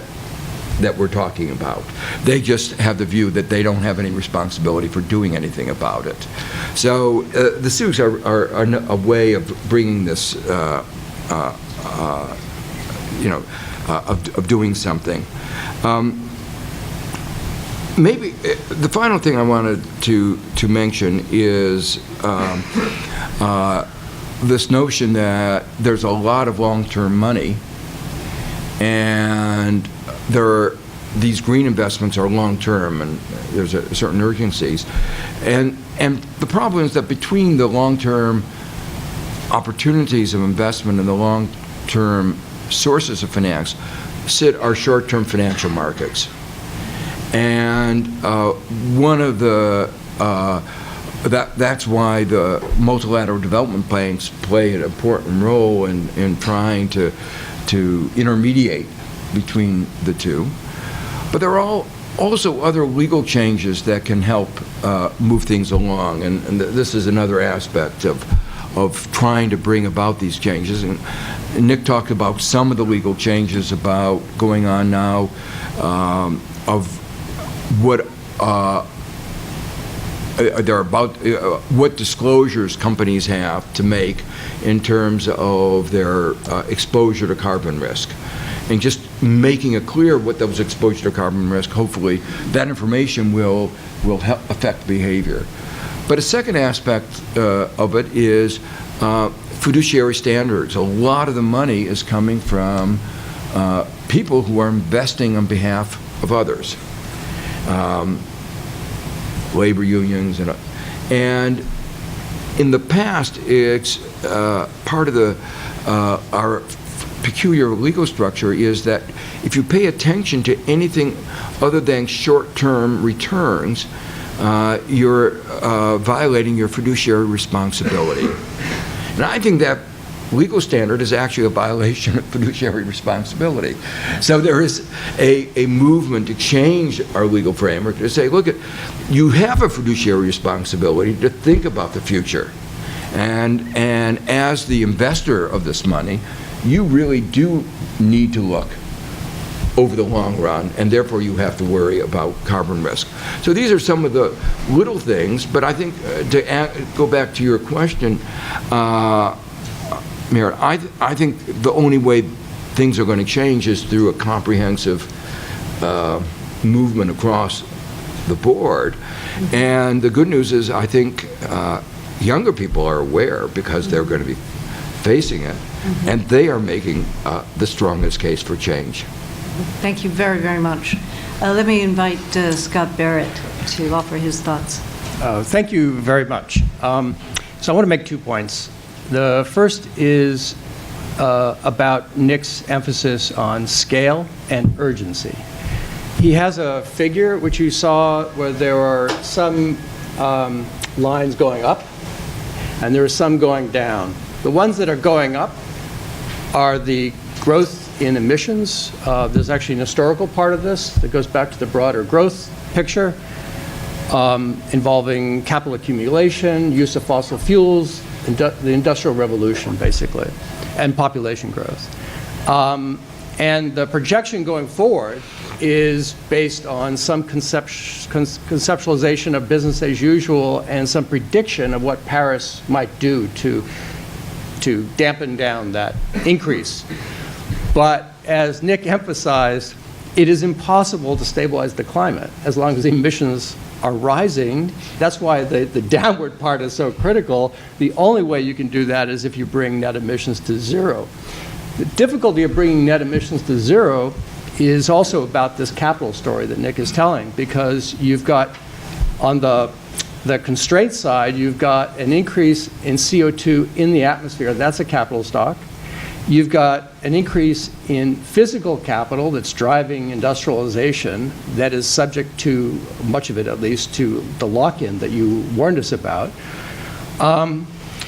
we're talking about. They just have the view that they don't have any responsibility for doing anything about it. So the suits are a way of bringing this, of doing something. Maybe the final thing I wanted to mention is this notion that there's a lot of long-term money, and these green investments are long-term, and there's certain urgencies. And the problem is that between the long-term opportunities of investment and the long-term sources of finance sit our short-term financial markets. And one of the that's why the multilateral development banks play an important role in trying to intermediate between the two. But there are also other legal changes that can help move things along, and this is another aspect of trying to bring about these changes. And Nick talked about some of the legal changes about going on now, of what they're about, what disclosures companies have to make in terms of their exposure to carbon risk, and just making it clear what those exposure to carbon risk. Hopefully, that information will help affect behavior. But a second aspect of it is fiduciary standards. A lot of the money is coming from people who are investing on behalf of others. Labor unions, and in the past, it's part of our peculiar legal structure is that if you pay attention to anything other than short-term returns, you're violating your fiduciary responsibility. And I think that legal standard is actually a violation of fiduciary responsibility. So there is a movement to change our legal framework to say, look, you have a fiduciary responsibility to think about the future. And as the investor of this money, you really do need to look over the long run, and therefore you have to worry about carbon risk. So these are some of the little things, but I think to go back to your question, Merritt, I think the only way things are going to change is through a comprehensive movement across the board. And the good news is, I think younger people are aware because they're going to be facing it, and they are making the strongest case for change. Thank you very, very much. Let me invite Scott Barrett to offer his thoughts. Thank you very much. So I want to make 2 points. The first is about Nick's emphasis on scale and urgency. He has a figure which you saw where there are some lines going up and there are some going down. The ones that are going up are the growth in emissions. There's actually an historical part of this that goes back to the broader growth picture, involving capital accumulation, use of fossil fuels, the Industrial Revolution, basically, and population growth. And the projection going forward is based on some conceptualization of business as usual and some prediction of what Paris might do to dampen down that increase. But as Nick emphasized, it is impossible to stabilize the climate as long as emissions are rising. That's why the downward part is so critical. The only way you can do that is if you bring net emissions to zero. The difficulty of bringing net emissions to zero is also about this capital story that Nick is telling, because you've got, on the constraint side, you've got an increase in CO2 in the atmosphere. That's a capital stock. You've got an increase in physical capital that's driving industrialization that is subject to, much of it at least, to the lock-in that you warned us about.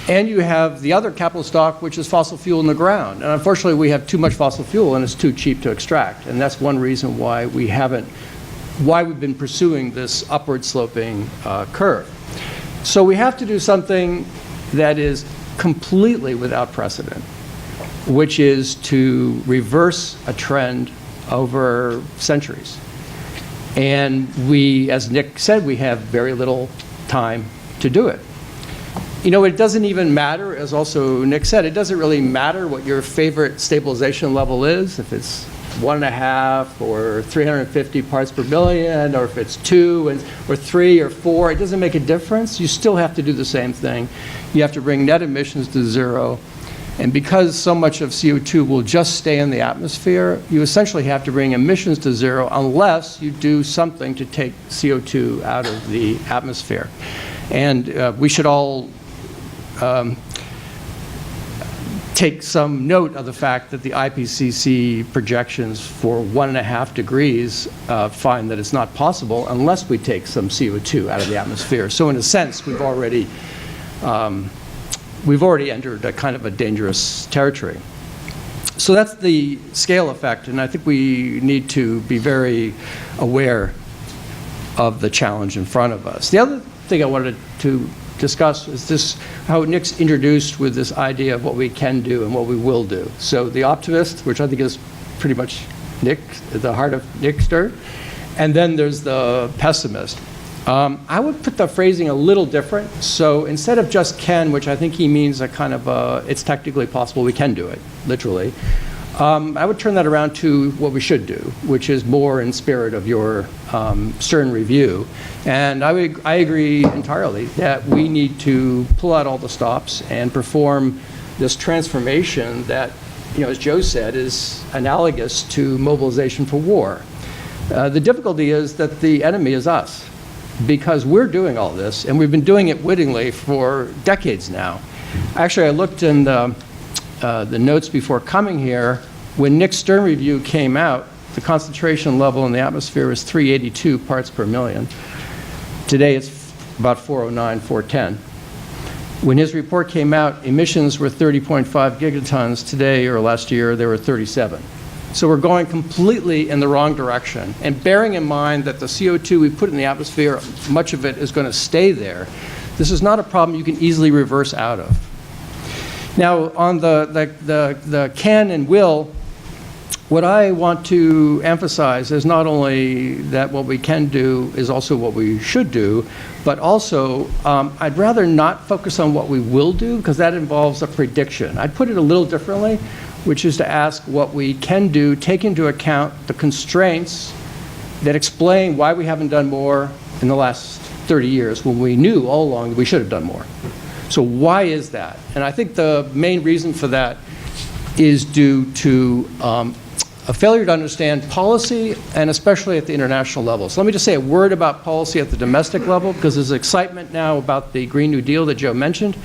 And you have the other capital stock, which is fossil fuel in the ground. And unfortunately, we have too much fossil fuel and it's too cheap to extract. And that's one reason why we've been pursuing this upward sloping curve. So we have to do something that is completely without precedent, which is to reverse a trend over centuries. And we, as Nick said, we have very little time to do it. You know, it doesn't even matter, as also Nick said, it doesn't really matter what your favorite stabilization level is, if it's 1.5 or 350 parts per million, or if it's 2 or 3 or 4, it doesn't make a difference. You still have to do the same thing. You have to bring net emissions to zero. And because so much of CO2 will just stay in the atmosphere, you essentially have to bring emissions to zero unless you do something to take CO2 out of the atmosphere. And we should all take some note of the fact that the IPCC projections for 1.5 degrees find that it's not possible unless we take some CO2 out of the atmosphere. So in a sense, we've already entered a kind of a dangerous territory. So that's the scale effect, and I think we need to be very aware of the challenge in front of us. The other thing I wanted to discuss is this, how Nick's introduced with this idea of what we can do and what we will do. So the optimist, which I think is pretty much Nick, at the heart of Nick's story, and then there's the pessimist. I would put the phrasing a little different. So instead of just can, which I think he means a kind of it's technically possible, we can do it, literally. I would turn that around to what we should do, which is more in spirit of your Stern review. And I agree entirely that we need to pull out all the stops and perform this transformation that, you know, as Joe said, is analogous to mobilization for war. The difficulty is that the enemy is us, because we're doing all this, and we've been doing it wittingly for decades now. Actually, I looked in the notes before coming here. When Nick's Stern review came out, the concentration level in the atmosphere was 382 parts per million. Today it's about 409, 410. When his report came out, emissions were 30.5 gigatons. Today, or last year, they were 37. So we're going completely in the wrong direction. And bearing in mind that the CO2 we put in the atmosphere, much of it is going to stay there, this is not a problem you can easily reverse out of. Now, on the can and will, what I want to emphasize is not only that what we can do is also what we should do, but also I'd rather not focus on what we will do, because that involves a prediction. I'd put it a little differently, which is to ask what we can do, take into account the constraints that explain why we haven't done more in the last 30 years when we knew all along that we should have done more. So why is that? And I think the main reason for that is due to a failure to understand policy, and especially at the international level. So let me just say a word about policy at the domestic level, because there's excitement now about the Green New Deal that Joe mentioned.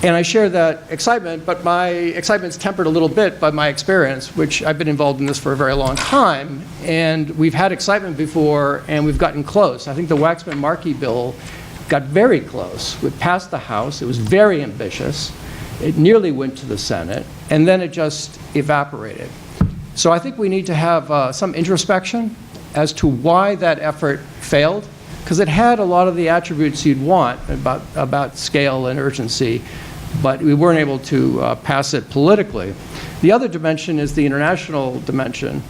And I share that excitement, but my excitement's tempered a little bit by my experience, which I've been involved in this for a very long time. And we've had excitement before, and we've gotten close. I think the Waxman-Markey bill got very close. It passed the House. It was very ambitious. It nearly went to the Senate, and then it just evaporated. So I think we need to have some introspection as to why that effort failed, because it had a lot of the attributes you'd want about scale and urgency, but we weren't able to pass it politically. The other dimension is the international dimension.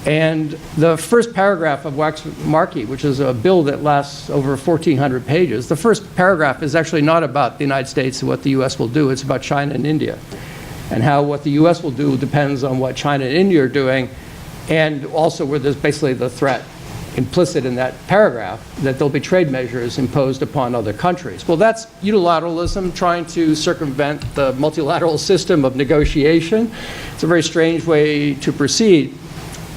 And the first paragraph of Waxman-Markey, which is a bill that lasts over 1,400 pages, the first paragraph is actually not about the United States and what the U.S. will do. It's about China and India, and how what the U.S. will do depends on what China and India are doing, and also where there's basically the threat implicit in that paragraph that there'll be trade measures imposed upon other countries. Well, that's unilateralism, trying to circumvent the multilateral system of negotiation. It's a very strange way to proceed.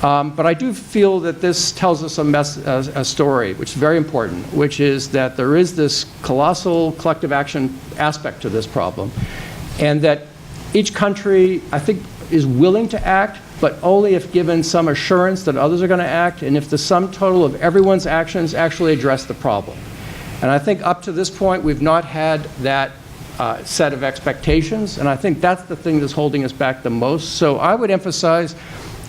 But I do feel that this tells us a story, which is very important, which is that there is this colossal collective action aspect to this problem, and that each country, I think, is willing to act, but only if given some assurance that others are going to act, and if the sum total of everyone's actions actually address the problem. And I think up to this point, we've not had that set of expectations, and I think that's the thing that's holding us back the most. So I would emphasize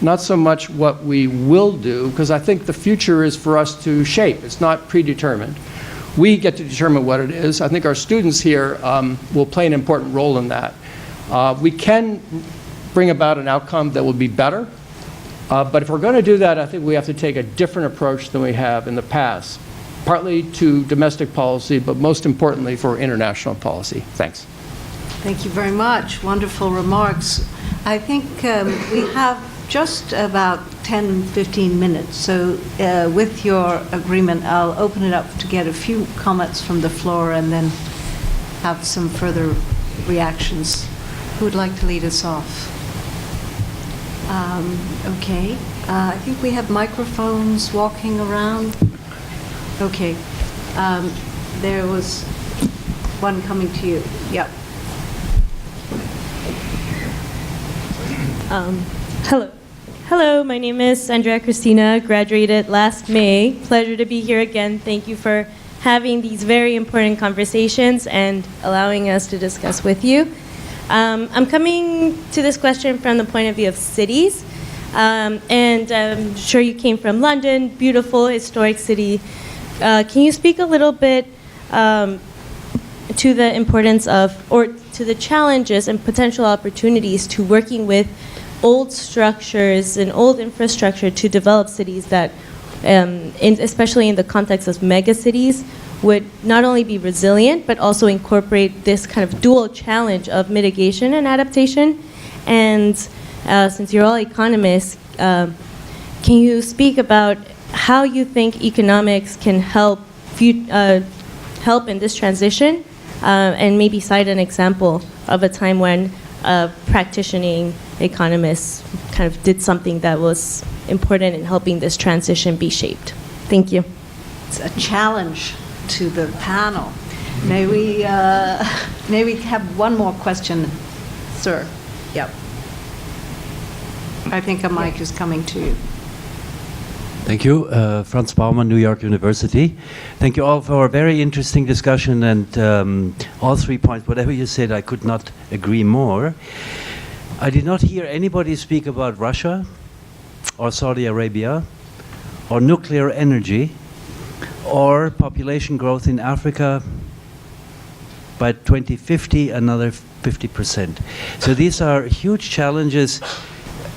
not so much what we will do, because I think the future is for us to shape. It's not predetermined. We get to determine what it is. I think our students here will play an important role in that. We can bring about an outcome that will be better, but if we're going to do that, I think we have to take a different approach than we have in the past, partly to domestic policy, but most importantly for international policy. Thanks. Thank you very much. Wonderful remarks. I think we have just about 10, 15 minutes. So with your agreement, I'll open it up to get a few comments from the floor and then have some further reactions. Who would like to lead us off? Okay. I think we have microphones walking around. Okay. There was one coming to you. Yep. Hello. Hello, my name is Andrea Cristina, graduated last May. Pleasure to be here again. Thank you for having these very important conversations and allowing us to discuss with you. I'm coming to this question from the point of view of cities. And I'm sure you came from London, beautiful, historic city. Can you speak a little bit to the importance of, or to the challenges and potential opportunities to working with old structures and old infrastructure to develop cities that, especially in the context of mega cities, would not only be resilient, but also incorporate this kind of dual challenge of mitigation and adaptation? And since you're all economists, can you speak about how you think economics can help in this transition, and maybe cite an example of a time when practicing economists kind of did something that was important in helping this transition be shaped? Thank you. It's a challenge to the panel. May we have one more question, sir? Yep. I think a mic is coming to you. Thank you. Franz Baumann, New York University. Thank you all for a very interesting discussion, and all 3 points, whatever you said, I could not agree more. I did not hear anybody speak about Russia or Saudi Arabia or nuclear energy or population growth in Africa by 2050, another 50%. So these are huge challenges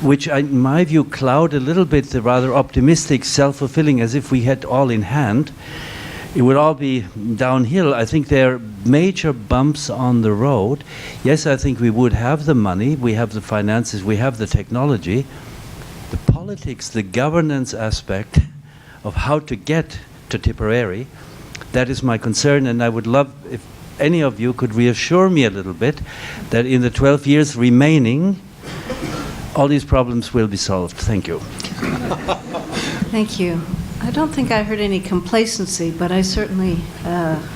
which, in my view, cloud a little bit the rather optimistic, self-fulfilling, as if we had all in hand. It would all be downhill. I think there are major bumps on the road. Yes, I think we would have the money, we have the finances, we have the technology. The politics, the governance aspect of how to get to Tipperary. That is my concern, and I would love if any of you could reassure me a little bit that in the 12 years remaining, all these problems will be solved. Thank you. Thank you. I don't think I heard any complacency, but I certainly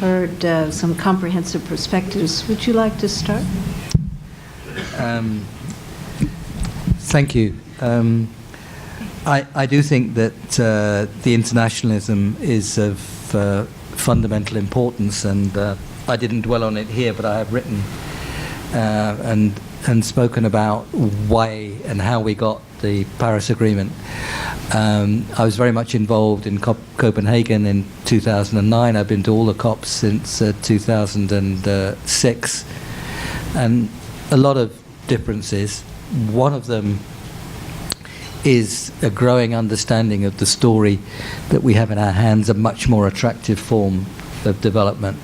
heard some comprehensive perspectives. Would you like to start? Thank you. I do think that the internationalism is of fundamental importance, and I didn't dwell on it here, but I have written and spoken about why and how we got the Paris Agreement. I was very much involved in Copenhagen in 2009. I've been to all the COPs since 2006, and a lot of differences. One of them is a growing understanding of the story that we have in our hands, a much more attractive form of development.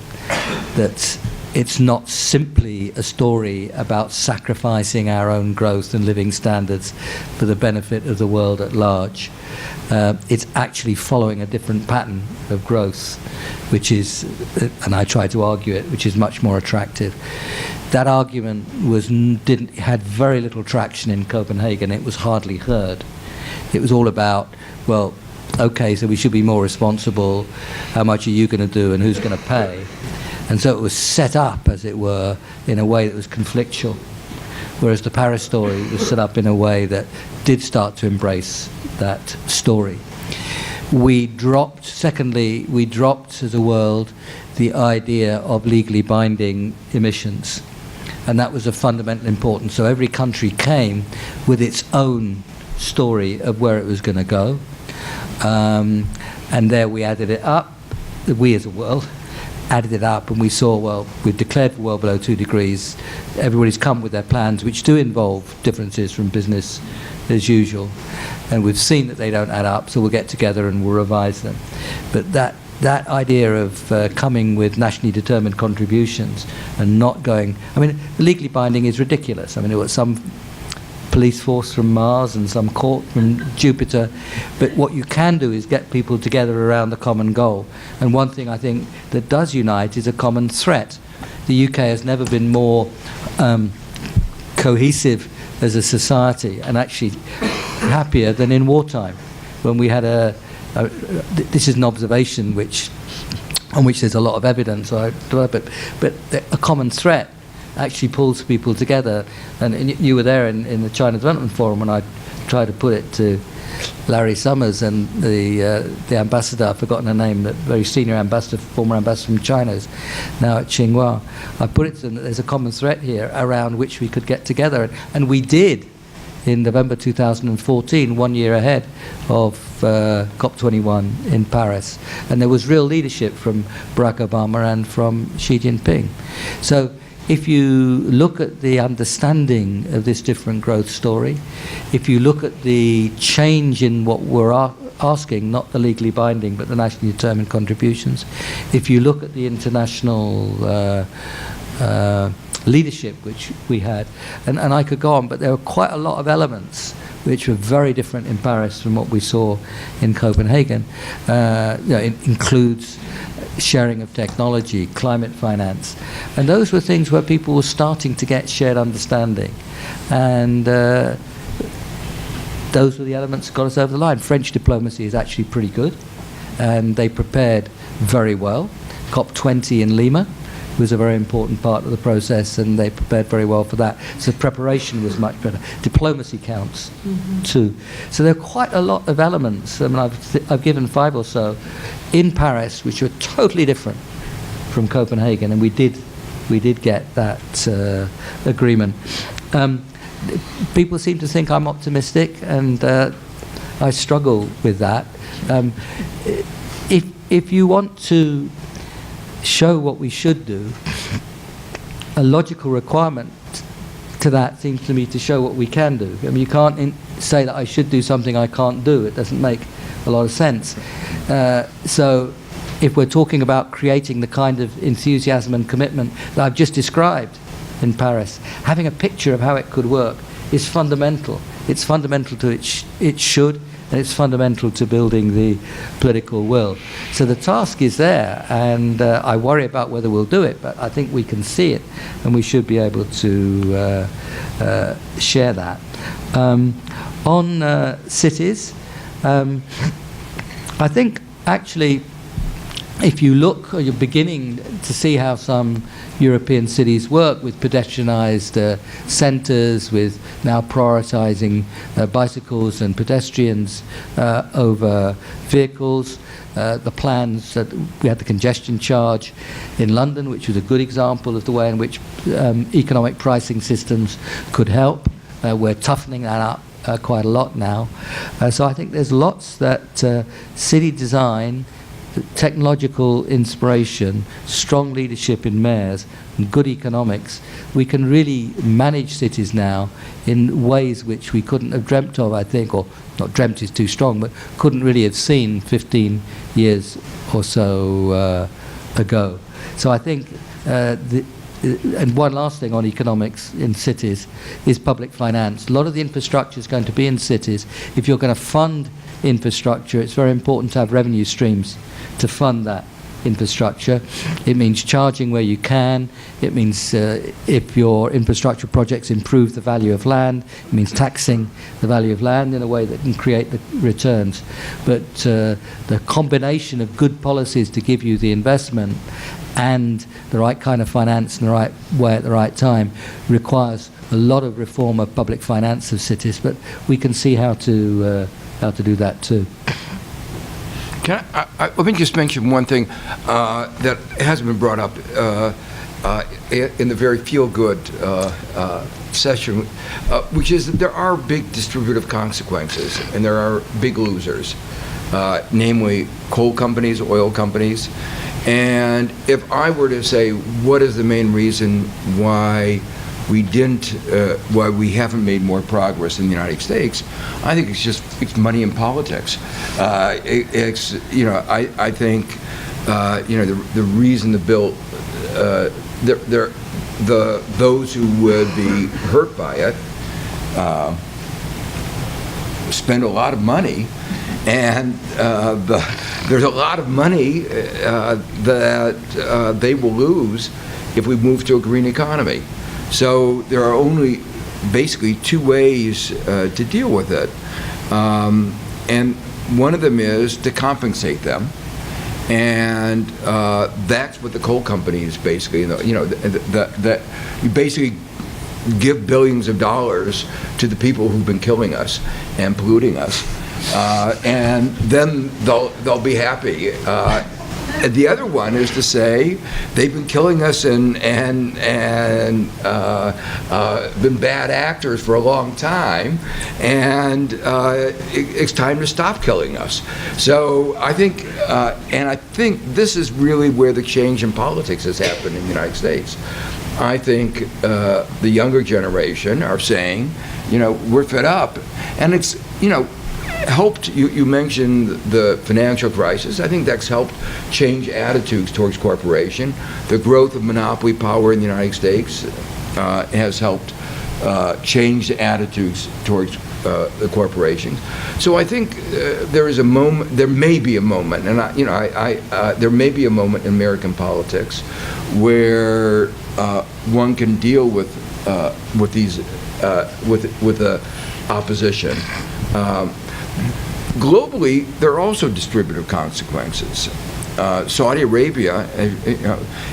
That it's not simply a story about sacrificing our own growth and living standards for the benefit of the world at large. It's actually following a different pattern of growth, which is, and I try to argue it, which is much more attractive. That argument had very little traction in Copenhagen. It was hardly heard. It was all about, well, okay, so we should be more responsible. How much are you going to do, and who's going to pay? And so it was set up, as it were, in a way that was conflictual. Whereas the Paris story was set up in a way that did start to embrace that story. Secondly, we dropped as a world the idea of legally binding emissions. And that was of fundamental importance. So every country came with its own story of where it was going to go. And there we added it up, we as a world added it up, and we saw, well, we've declared for well below 2 degrees. Everybody's come with their plans, which do involve differences from business as usual. And we've seen that they don't add up, so we'll get together and we'll revise them. But that idea of coming with nationally determined contributions and not going, I mean, legally binding is ridiculous. I mean, there was some police force from Mars and some court from Jupiter, but what you can do is get people together around the common goal. And one thing I think that does unite is a common threat. The UK has never been more cohesive as a society, and actually happier than in wartime, when we had this is an observation on which there's a lot of evidence, but a common threat actually pulls people together. And you were there in the China Development Forum when I tried to put it to Larry Summers and the ambassador, I've forgotten her name, the very senior ambassador, former ambassador from China, is now at Tsinghua. I put it to them that there's a common threat here around which we could get together, and we did in November 2014, 1 year ahead of COP21 in Paris. And there was real leadership from Barack Obama and from Xi Jinping. So if you look at the understanding of this different growth story, if you look at the change in what we're asking, not the legally binding, but the nationally determined contributions, if you look at the international leadership which we had, and I could go on, but there were quite a lot of elements which were very different in Paris from what we saw in Copenhagen. It includes sharing of technology, climate finance, and those were things where people were starting to get shared understanding, and those were the elements that got us over the line. French diplomacy is actually pretty good, and they prepared very well. COP20 in Lima was a very important part of the process, and they prepared very well for that. So preparation was much better. Diplomacy counts too. So there are quite a lot of elements. I mean, I've given 5 or so in Paris, which were totally different from Copenhagen, and we did get that agreement. People seem to think I'm optimistic, and I struggle with that. If you want to show what we should do, a logical requirement to that seems to me to show what we can do. I mean, you can't say that I should do something I can't do. It doesn't make a lot of sense. So if we're talking about creating the kind of enthusiasm and commitment that I've just described in Paris, having a picture of how it could work is fundamental. It's fundamental to it should, and it's fundamental to building the political will. So the task is there, and I worry about whether we'll do it, but I think we can see it, and we should be able to share that. On cities, I think actually, if you look, or you're beginning to see how some European cities work with pedestrianised centres, with now prioritising bicycles and pedestrians over vehicles. The plans that we had the congestion charge in London, which was a good example of the way in which economic pricing systems could help. We're toughening that up quite a lot now. So I think there's lots that city design, technological inspiration, strong leadership in mayors, and good economics, we can really manage cities now in ways which we couldn't have dreamt of, I think, or not dreamt is too strong, but couldn't really have seen 15 years or so ago. So I think and one last thing on economics in cities is public finance. A lot of the infrastructure is going to be in cities. If you're going to fund infrastructure, it's very important to have revenue streams to fund that infrastructure. It means charging where you can. It means if your infrastructure projects improve the value of land, it means taxing the value of land in a way that can create the returns. But the combination of good policies to give you the investment and the right kind of finance in the right way at the right time requires a lot of reform of public finance of cities, but we can see how to do that too. Let me just mention one thing that hasn't been brought up in the very feel-good session, which is that there are big distributive consequences and there are big losers, namely coal companies, oil companies. And if I were to say, what is the main reason why we haven't made more progress in the United States, I think it's money in politics. I think the reason the bill, those who would be hurt by it spend a lot of money, and there's a lot of money that they will lose if we move to a green economy. So there are only basically two ways to deal with it, and one of them is to compensate them, and that's what the coal companies basically, that you basically give billions of dollars to the people who've been killing us and polluting us, and then they'll be happy. And the other one is to say they've been killing us and been bad actors for a long time, and it's time to stop killing us. So I think, and I think this is really where the change in politics has happened in the United States. I think the younger generation are saying, we're fed up, and it's, helped. You mentioned the financial crisis. I think that's helped change attitudes towards corporation. The growth of monopoly power in the United States has helped change the attitudes towards the corporations. So I think there is a moment. There may be a moment, and there may be a moment in American politics where one can deal with these with the opposition. Globally, there are also distributive consequences. Saudi Arabia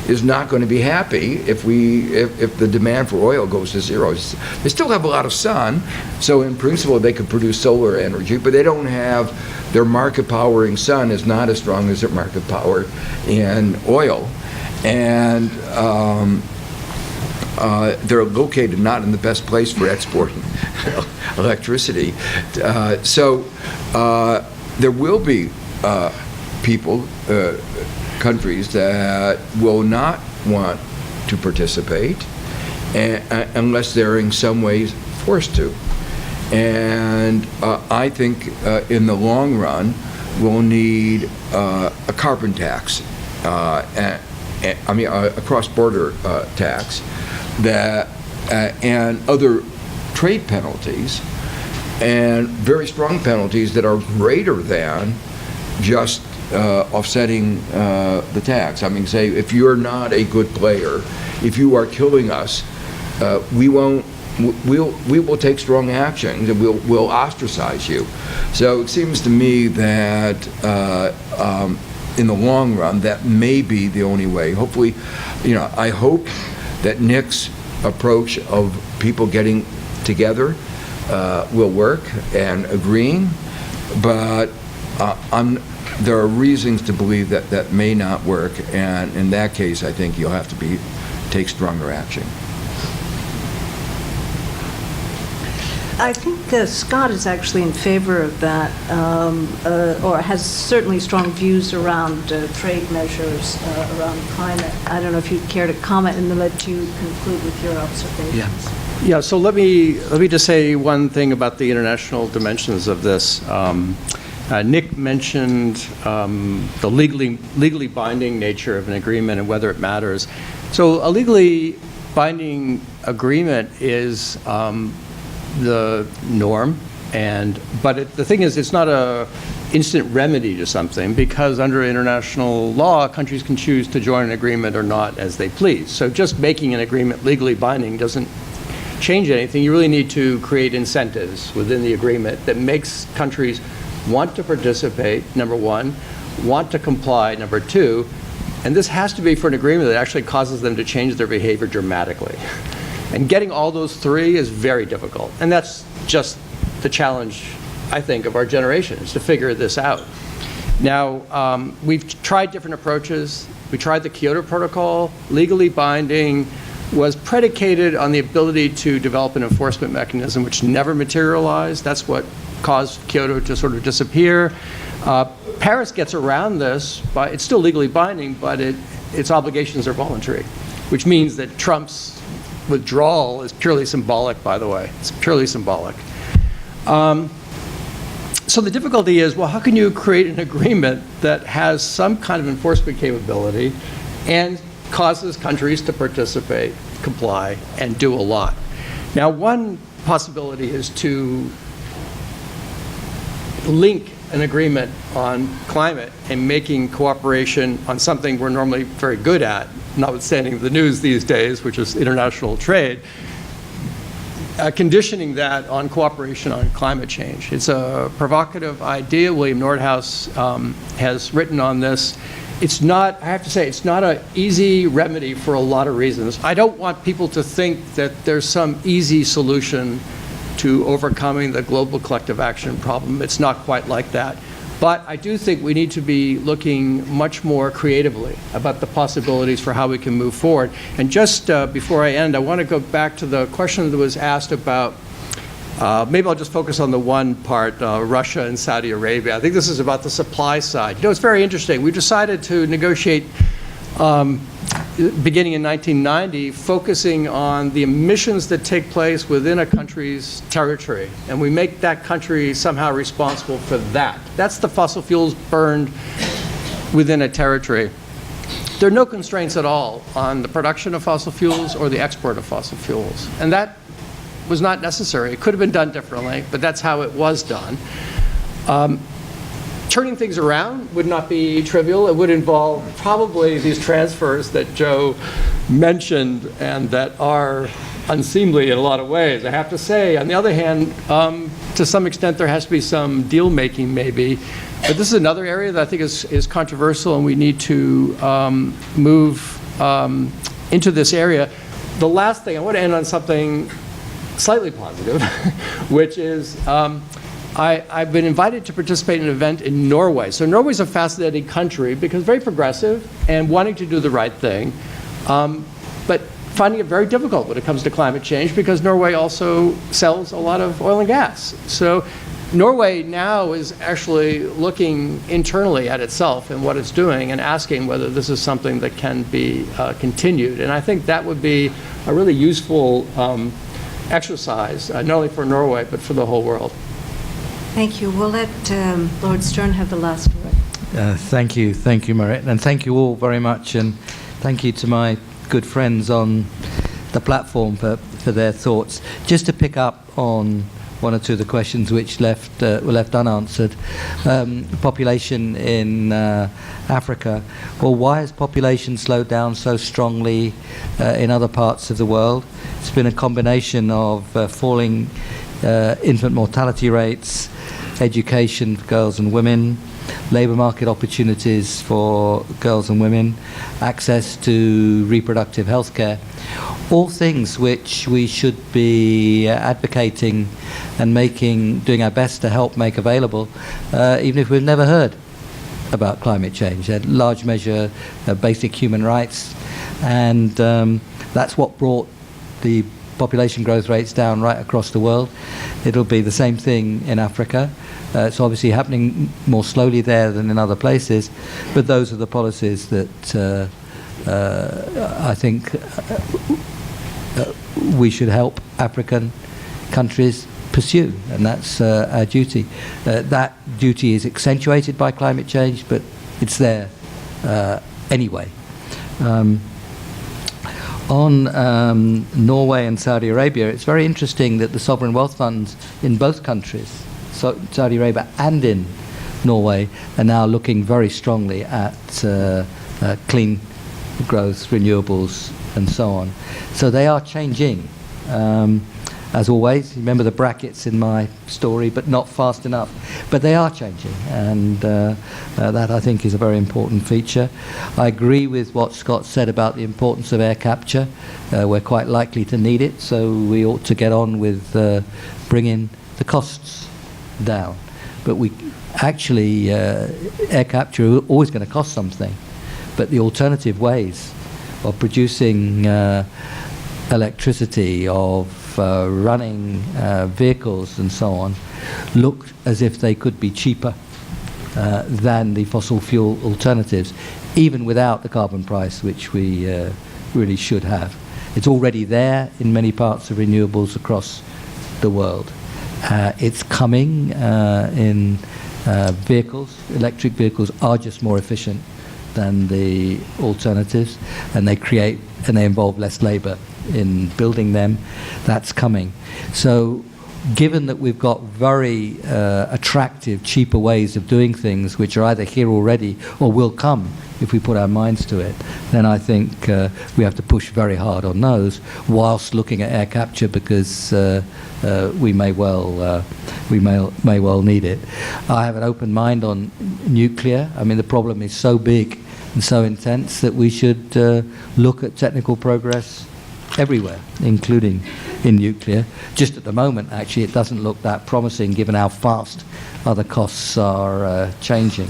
is not going to be happy if the demand for oil goes to zero. They still have a lot of sun, so in principle they could produce solar energy, but they don't have, their market power in sun is not as strong as their market power in oil. And they're located not in the best place for exporting electricity. So there will be people, countries that will not want to participate unless they're in some ways forced to. And I think in the long run, we'll need a carbon tax, a cross-border tax, that and other trade penalties, and very strong penalties that are greater than just offsetting the tax. I mean, say, if you're not a good player, if you are killing us, we will take strong action, and we'll ostracize you. So it seems to me that in the long run, that may be the only way. Hopefully, I hope that Nick's approach of people getting together will work and agreeing, but there are reasons to believe that that may not work, and in that case, I think you'll have to take stronger action. I think Scott is actually in favor of that, or has certainly strong views around trade measures around climate. I don't know if you'd care to comment, and then let you conclude with your observations. Yeah, so let me just say one thing about the international dimensions of this. Nick mentioned the legally binding nature of an agreement and whether it matters. So a legally binding agreement is the norm, but the thing is, it's not a instant remedy to something, because under international law, countries can choose to join an agreement or not as they please. So just making an agreement legally binding doesn't change anything. You really need to create incentives within the agreement that makes countries want to participate, number one, want to comply, number two, and this has to be for an agreement that actually causes them to change their behavior dramatically. And getting all those three is very difficult. And that's just the challenge, I think, of our generation, is to figure this out. Now, we've tried different approaches. We tried the Kyoto Protocol. Legally binding was predicated on the ability to develop an enforcement mechanism, which never materialized. That's what caused Kyoto to sort of disappear. Paris gets around this, but it's still legally binding, but its obligations are voluntary, which means that Trump's withdrawal is purely symbolic, by the way. It's purely symbolic. So the difficulty is, well, how can you create an agreement that has some kind of enforcement capability and causes countries to participate, comply, and do a lot? Now, one possibility is to link an agreement on climate and making cooperation on something we're normally very good at, notwithstanding the news these days, which is international trade, conditioning that on cooperation on climate change. It's a provocative idea. William Nordhaus has written on this. It's not, I have to say, it's not an easy remedy for a lot of reasons. I don't want people to think that there's some easy solution to overcoming the global collective action problem. It's not quite like that. But I do think we need to be looking much more creatively about the possibilities for how we can move forward. And just before I end, I want to go back to the question that was asked about, maybe I'll just focus on the one part, Russia and Saudi Arabia. I think this is about the supply side. It's very interesting. We decided to negotiate beginning in 1990, focusing on the emissions that take place within a country's territory. And we make that country somehow responsible for that. That's the fossil fuels burned within a territory. There are no constraints at all on the production of fossil fuels or the export of fossil fuels. And that was not necessary. It could have been done differently, but that's how it was done. Turning things around would not be trivial. It would involve probably these transfers that Joe mentioned and that are unseemly in a lot of ways, I have to say. On the other hand, to some extent, there has to be some deal making maybe. But this is another area that I think is controversial, and we need to move into this area. The last thing, I want to end on something slightly positive, which is I've been invited to participate in an event in Norway. So Norway's a fascinating country because very progressive and wanting to do the right thing, but finding it very difficult when it comes to climate change because Norway also sells a lot of oil and gas. So Norway now is actually looking internally at itself and what it's doing and asking whether this is something that can be continued. And I think that would be a really useful exercise, not only for Norway, but for the whole world. Thank you. We'll let Lord Stern have the last word. Thank you, Marit, and thank you all very much, and thank you to my good friends on the platform for their thoughts. Just to pick up on one or two of the questions which were left unanswered. Population in Africa. Well, why has population slowed down so strongly in other parts of the world? It's been a combination of falling infant mortality rates, education for girls and women, labour market opportunities for girls and women, access to reproductive health care, all things which we should be advocating and doing our best to help make available, even if we've never heard about climate change. A large measure of basic human rights, and that's what brought the population growth rates down right across the world. It'll be the same thing in Africa. It's obviously happening more slowly there than in other places, but those are the policies that I think we should help African countries pursue, and that's our duty. That duty is accentuated by climate change, but it's there anyway. On Norway and Saudi Arabia, it's very interesting that the sovereign wealth funds in both countries, Saudi Arabia and in Norway, are now looking very strongly at clean growth, renewables, and so on. So they are changing. As always, remember the brackets in my story, but not fast enough. But they are changing, and that, I think, is a very important feature. I agree with what Scott said about the importance of air capture. We're quite likely to need it, so we ought to get on with bringing the costs down. But we actually, air capture is always going to cost something, but the alternative ways of producing electricity, of running vehicles and so on, look as if they could be cheaper than the fossil fuel alternatives, even without the carbon price, which we really should have. It's already there in many parts of renewables across the world. It's coming in vehicles. Electric vehicles are just more efficient than the alternatives, and they involve less labour in building them. That's coming. So given that we've got very attractive, cheaper ways of doing things, which are either here already or will come if we put our minds to it, then I think we have to push very hard on those, whilst looking at air capture, because we may well need it. I have an open mind on nuclear. I mean, the problem is so big and so intense that we should look at technical progress everywhere, including in nuclear. Just at the moment, actually, it doesn't look that promising given how fast other costs are changing.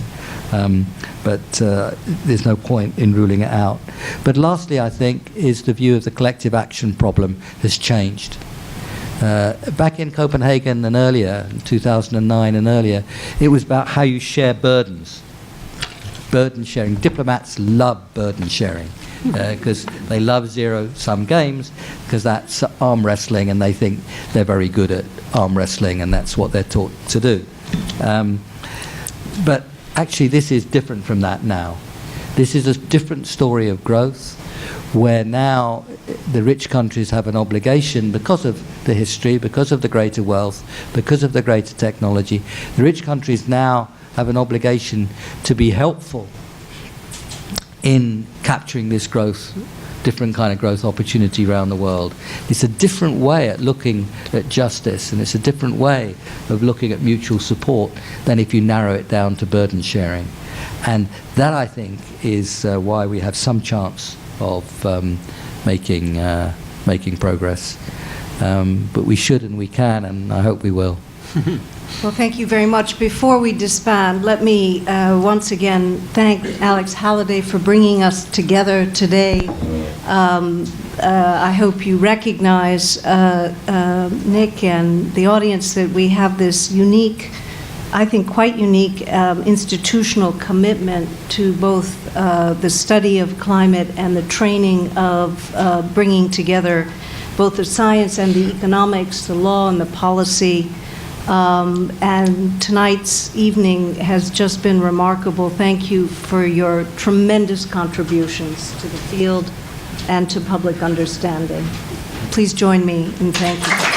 But there's no point in ruling it out. But lastly, I think, is the view of the collective action problem has changed. Back in Copenhagen and earlier, in 2009 and earlier, it was about how you share burdens. Burden sharing. Diplomats love burden sharing because they love zero-sum games, because that's arm wrestling, and they think they're very good at arm wrestling, and that's what they're taught to do. But actually, this is different from that now. This is a different story of growth, where now the rich countries have an obligation, because of the history, because of the greater wealth, because of the greater technology. The rich countries now have an obligation to be helpful in capturing this growth, different kind of growth opportunity around the world. It's a different way at looking at justice, and it's a different way of looking at mutual support than if you narrow it down to burden sharing. And that, I think, is why we have some chance of making progress. But we should and we can, and I hope we will. Well, thank you very much. Before we disband, let me once again thank Alex Halliday for bringing us together today. I hope you recognize, Nick and the audience, that we have this unique, I think quite unique, institutional commitment to both the study of climate and the training of bringing together both the science and the economics, the law and the policy. And tonight's evening has just been remarkable. Thank you for your tremendous contributions to the field and to public understanding. Please join me in thanking you.